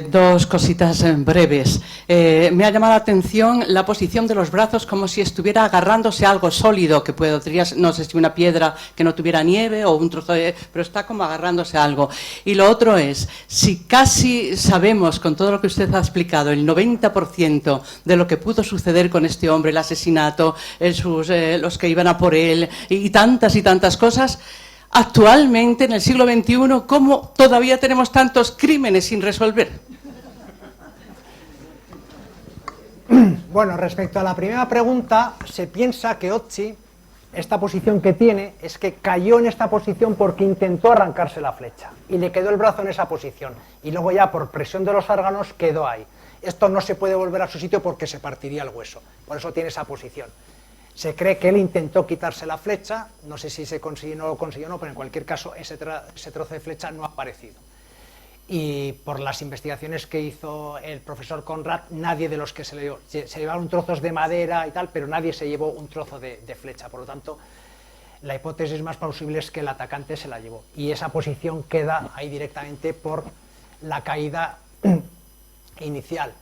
dos cositas breves. Me ha llamado la atención la posición de los brazos, como si estuviera agarrándose a algo sólido, que podría, no sé si una piedra que no tuviera nieve o un trozo de... pero está como agarrándose a algo. Y lo otro es, si casi sabemos, con todo lo que usted ha explicado, el 90% de lo que pudo suceder con este hombre, el asesinato, los que iban a por él y tantas cosas... Actualmente, en el siglo XXI, ¿cómo todavía tenemos tantos crímenes sin resolver? Bueno, respecto a la primera pregunta, se piensa que Otzi esta posición que tiene es que cayó en esta posición porque intentó arrancarse la flecha y le quedó el brazo en esa posición y luego ya por presión de los órganos quedó ahí. Esto no se puede volver a su sitio porque se partiría el hueso, por eso tiene esa posición. Se cree que él intentó quitarse la flecha, no sé si se consiguió, no lo consiguió o no, pero en cualquier caso ese trozo de flecha no ha aparecido. Y por las investigaciones que hizo el profesor Conrad, nadie de los que se llevaron trozos de madera y tal, pero nadie se llevó un trozo de flecha. Por lo tanto, la hipótesis más plausible es que el atacante se la llevó. Y esa posición queda ahí directamente por la caída inicial.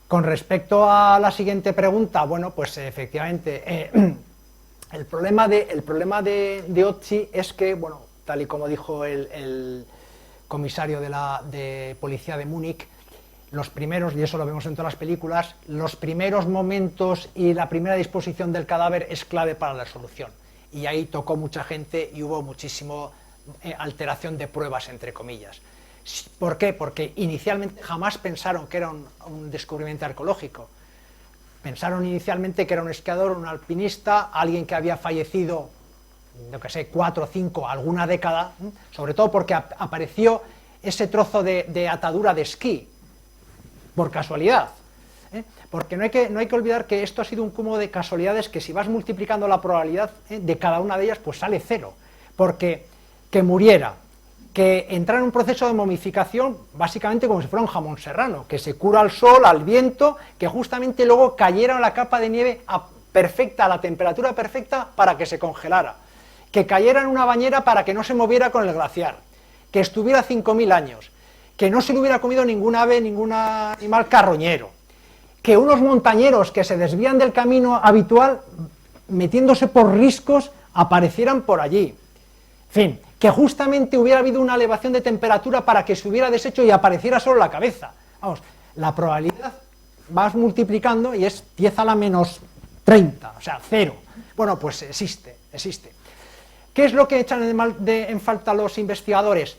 Con respecto a la siguiente pregunta, bueno, pues efectivamente, el problema de Ötzi es que, bueno, tal y como dijo el comisario de policía de Múnich, los primeros, y eso lo vemos en todas las películas, los primeros momentos y la primera disposición del cadáver es clave para la solución. Y ahí tocó mucha gente y hubo muchísimo alteración de pruebas, entre comillas. ¿Por qué? Porque inicialmente jamás pensaron que era un descubrimiento arqueológico. Pensaron inicialmente que era un esquiador, un alpinista, alguien que había fallecido, yo que sé, 4 o 5, alguna década, sobre todo porque apareció ese trozo de atadura de esquí, por casualidad. Porque no hay que olvidar que esto ha sido un cúmulo de casualidades que si vas multiplicando la probabilidad de cada una de ellas, pues sale 0. Porque que muriera, que entrara en un proceso de momificación, básicamente como si fuera un jamón serrano, que se cura al sol, al viento, que justamente luego cayera en la capa de nieve perfecta, a la temperatura perfecta para que se congelara, que cayera en una bañera para que no se moviera con el glaciar, que estuviera 5000 años, que no se le hubiera comido ningún ave, ningún animal carroñero, que unos montañeros que se desvían del camino habitual, metiéndose por riscos, aparecieran por allí. En fin, que justamente hubiera habido una elevación de temperatura para que se hubiera deshecho y apareciera solo la cabeza. Vamos, la probabilidad vas multiplicando y es 10 a la menos 30, o sea, 0. Bueno, pues existe. ¿Qué es lo que echan en falta los investigadores?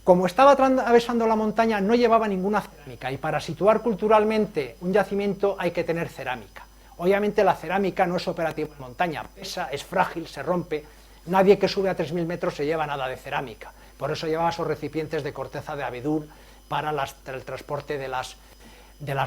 Como estaba atravesando la montaña, no llevaba ninguna cerámica, y para situar culturalmente un yacimiento hay que tener cerámica. Obviamente la cerámica no es operativa en montaña, pesa, es frágil, se rompe. Nadie que sube a 3000 metros se lleva nada de cerámica, por eso llevaba esos recipientes de corteza de abedul para el transporte de las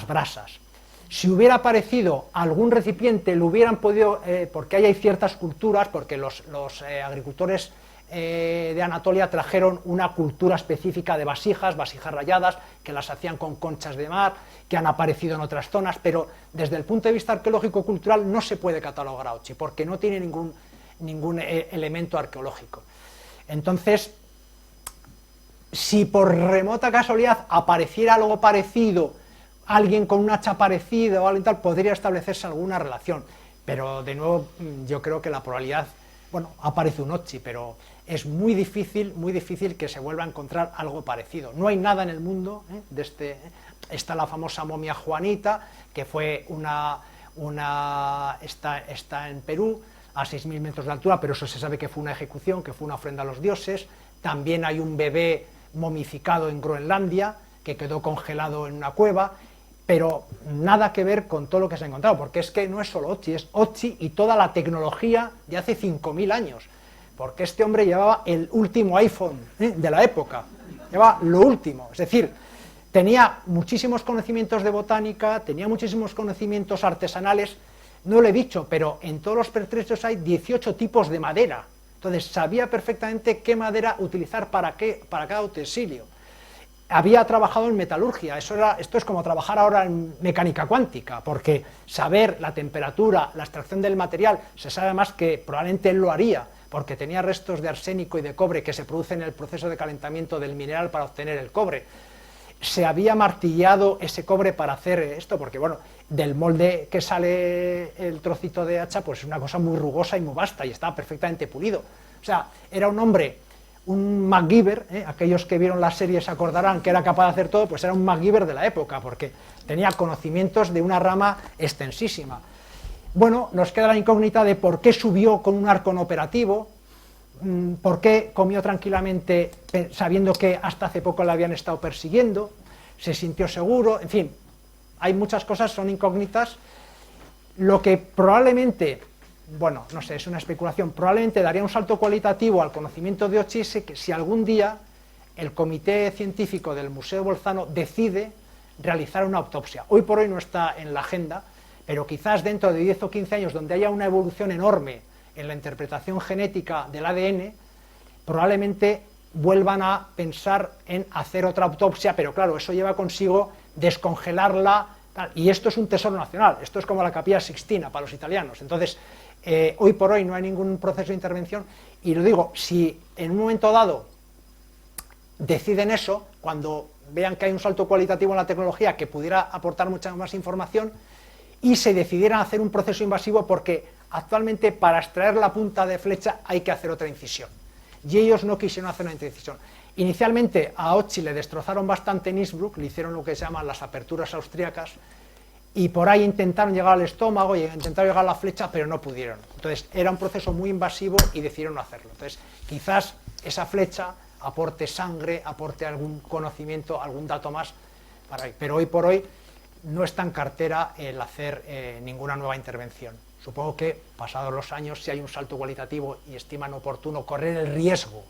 brasas. Si hubiera aparecido algún recipiente, lo hubieran podido, porque ahí hay ciertas culturas, porque los agricultores de Anatolia trajeron una cultura específica de vasijas rayadas, que las hacían con conchas de mar, que han aparecido en otras zonas, pero desde el punto de vista arqueológico-cultural no se puede catalogar a Ötzi, porque no tiene ningún elemento arqueológico. Entonces, si por remota casualidad apareciera algo parecido, alguien con un hacha parecida o algo tal, podría establecerse alguna relación, pero de nuevo yo creo que la probabilidad, bueno, aparece un Ötzi, pero es muy difícil que se vuelva a encontrar algo parecido. No hay nada en el mundo está la famosa momia juanita, que fue está en Perú, a 6000 metros de altura, pero eso se sabe que fue una ejecución, que fue una ofrenda a los dioses. También hay un bebé momificado en Groenlandia, que quedó congelado en una cueva, pero nada que ver con todo lo que se ha encontrado, porque es que no es solo Ötzi, es Ötzi y toda la tecnología de hace 5000 años, porque este hombre llevaba el último iPhone de la época, llevaba lo último, es decir, tenía muchísimos conocimientos de botánica, tenía muchísimos conocimientos artesanales. No lo he dicho, pero en todos los pertrechos hay 18 tipos de madera. Entonces sabía perfectamente qué madera utilizar para cada utensilio. Había trabajado en metalurgia, esto es como trabajar ahora en mecánica cuántica, porque saber la temperatura, la extracción del material, se sabe más que probablemente él lo haría, porque tenía restos de arsénico y de cobre que se producen en el proceso de calentamiento del mineral para obtener el cobre. Se había martillado ese cobre para hacer esto, porque bueno, del molde que sale el trocito de hacha, pues es una cosa muy rugosa y muy vasta, y estaba perfectamente pulido. O sea, era un hombre, un MacGyver, aquellos que vieron la serie se acordarán que era capaz de hacer todo, pues era un MacGyver de la época, porque tenía conocimientos de una rama extensísima. Bueno, nos queda la incógnita de por qué subió con un arco no operativo, por qué comió tranquilamente sabiendo que hasta hace poco le habían estado persiguiendo, se sintió seguro, en fin, hay muchas cosas, son incógnitas. Lo que probablemente bueno, no sé, es una especulación, probablemente daría un salto cualitativo al conocimiento de Hochi si algún día el comité científico del Museo Bolzano decide realizar una autopsia. Hoy por hoy no está en la agenda, pero quizás dentro de 10 o 15 años, donde haya una evolución enorme en la interpretación genética del ADN, probablemente vuelvan a pensar en hacer otra autopsia, pero claro, eso lleva consigo descongelarla, y esto es un tesoro nacional, esto es como la Capilla Sixtina para los italianos. Entonces, hoy por hoy no hay ningún proceso de intervención, y lo digo, si en un momento dado deciden eso, cuando vean que hay un salto cualitativo en la tecnología que pudiera aportar mucha más información, y se decidieran hacer un proceso invasivo, porque actualmente para extraer la punta de flecha hay que hacer otra incisión, y ellos no quisieron hacer una incisión. Inicialmente a Hochi le destrozaron bastante en Innsbruck, le hicieron lo que se llaman las aperturas austríacas, y por ahí intentaron llegar al estómago y intentaron llegar a la flecha, pero no pudieron. Entonces era un proceso muy invasivo y decidieron no hacerlo. Entonces quizás esa flecha aporte sangre, aporte algún conocimiento, algún dato más, pero hoy por hoy no está en cartera el hacer ninguna nueva intervención. Supongo que, pasados los años, si hay un salto cualitativo y estiman oportuno correr el riesgo,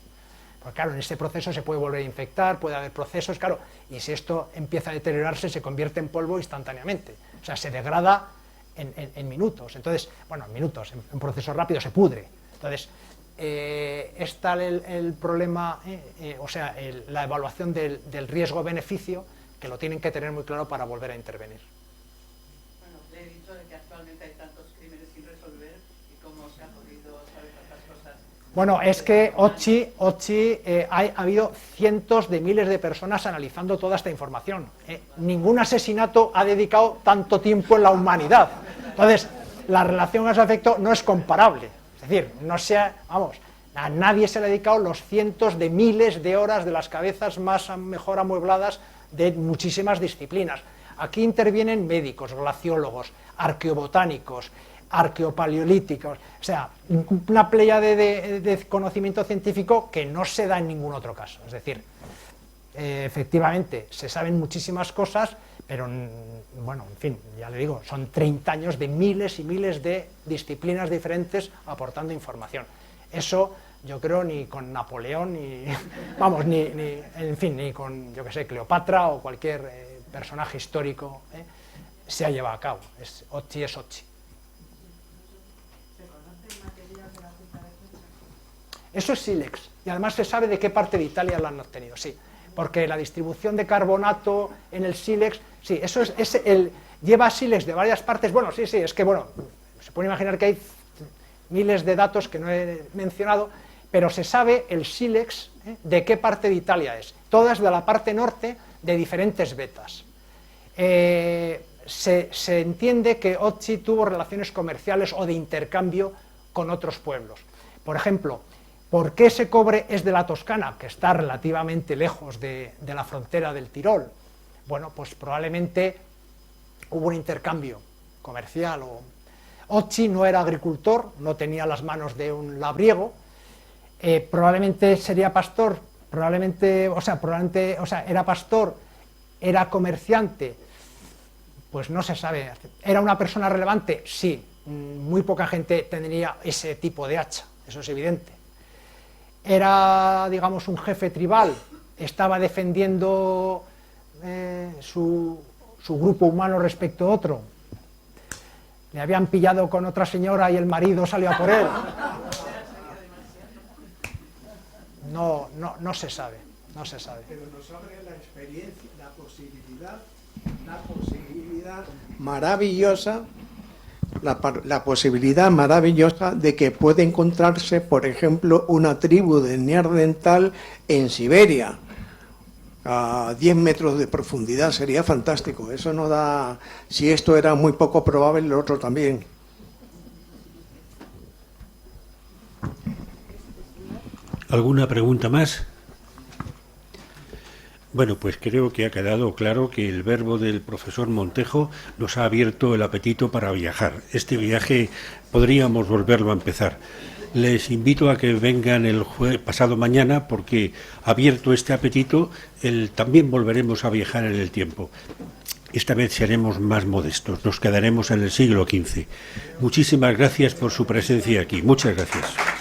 porque claro, en este proceso se puede volver a infectar, puede haber procesos, claro, y si esto empieza a deteriorarse, se convierte en polvo instantáneamente, o sea, se degrada en minutos. Entonces, bueno, en minutos, en un proceso rápido se pudre. Entonces, es tal el problema, o sea, la evaluación del riesgo-beneficio, que lo tienen que tener muy claro para volver a intervenir. Bueno, le he dicho de que actualmente hay tantos crímenes sin resolver y cómo se ha podido saber tantas cosas. Bueno, es que Hochi ha habido cientos de miles de personas analizando toda esta información. Ningún asesinato ha dedicado tanto tiempo en la humanidad. Entonces, la relación causa-efecto no es comparable. Es decir, no sea, vamos, a nadie se le ha dedicado los cientos de miles de horas de las cabezas mejor amuebladas de muchísimas disciplinas. Aquí intervienen médicos, glaciólogos, arqueobotánicos, arqueopaleolíticos, o sea, una pléyade de conocimiento científico que no se da en ningún otro caso. Es decir, efectivamente, se saben muchísimas cosas, pero, bueno, en fin, ya le digo, son 30 años de miles y miles de disciplinas diferentes aportando información. Eso, yo creo, ni con Napoleón, ni, vamos, en fin, ni con, yo que sé, Cleopatra o cualquier personaje histórico se ha llevado a cabo. Hochi es Hochi. Eso es sílex, y además se sabe de qué parte de Italia lo han obtenido, sí, porque la distribución de carbonato en el sílex, sí, eso lleva sílex de varias partes. Bueno, sí, es que, bueno, se puede imaginar que hay miles de datos que no he mencionado, pero se sabe el sílex de qué parte de Italia es, todas de la parte norte de diferentes vetas. Se entiende que Hochi tuvo relaciones comerciales o de intercambio con otros pueblos. Por ejemplo, ¿por qué ese cobre es de la Toscana, que está relativamente lejos de la frontera del Tirol? Bueno, pues probablemente hubo un intercambio comercial. Hochi no era agricultor, no tenía las manos de un labriego, probablemente sería pastor, era pastor, era comerciante, pues no se sabe. ¿Era una persona relevante? Sí, muy poca gente tendría ese tipo de hacha, eso es evidente. Era, digamos, un jefe tribal, estaba defendiendo su grupo humano respecto a otro, le habían pillado con otra señora y el marido salió a por él. No se sabe, no se sabe. Pero nos abre la experiencia, la posibilidad maravillosa, la posibilidad maravillosa de que puede encontrarse, por ejemplo, una tribu de Neandertal en Siberia, a 10 metros de profundidad. Sería fantástico. Eso no da, si esto era muy poco probable, lo otro también. ¿Alguna pregunta más? Bueno, pues creo que ha quedado claro que el verbo del profesor Montejo nos ha abierto el apetito para viajar. Este viaje podríamos volverlo a empezar. Les invito a que vengan pasado mañana, porque abierto este apetito, también volveremos a viajar en el tiempo. esta vez seremos más modestos, nos quedaremos en el siglo XV. Muchísimas gracias por su presencia aquí. Muchas gracias.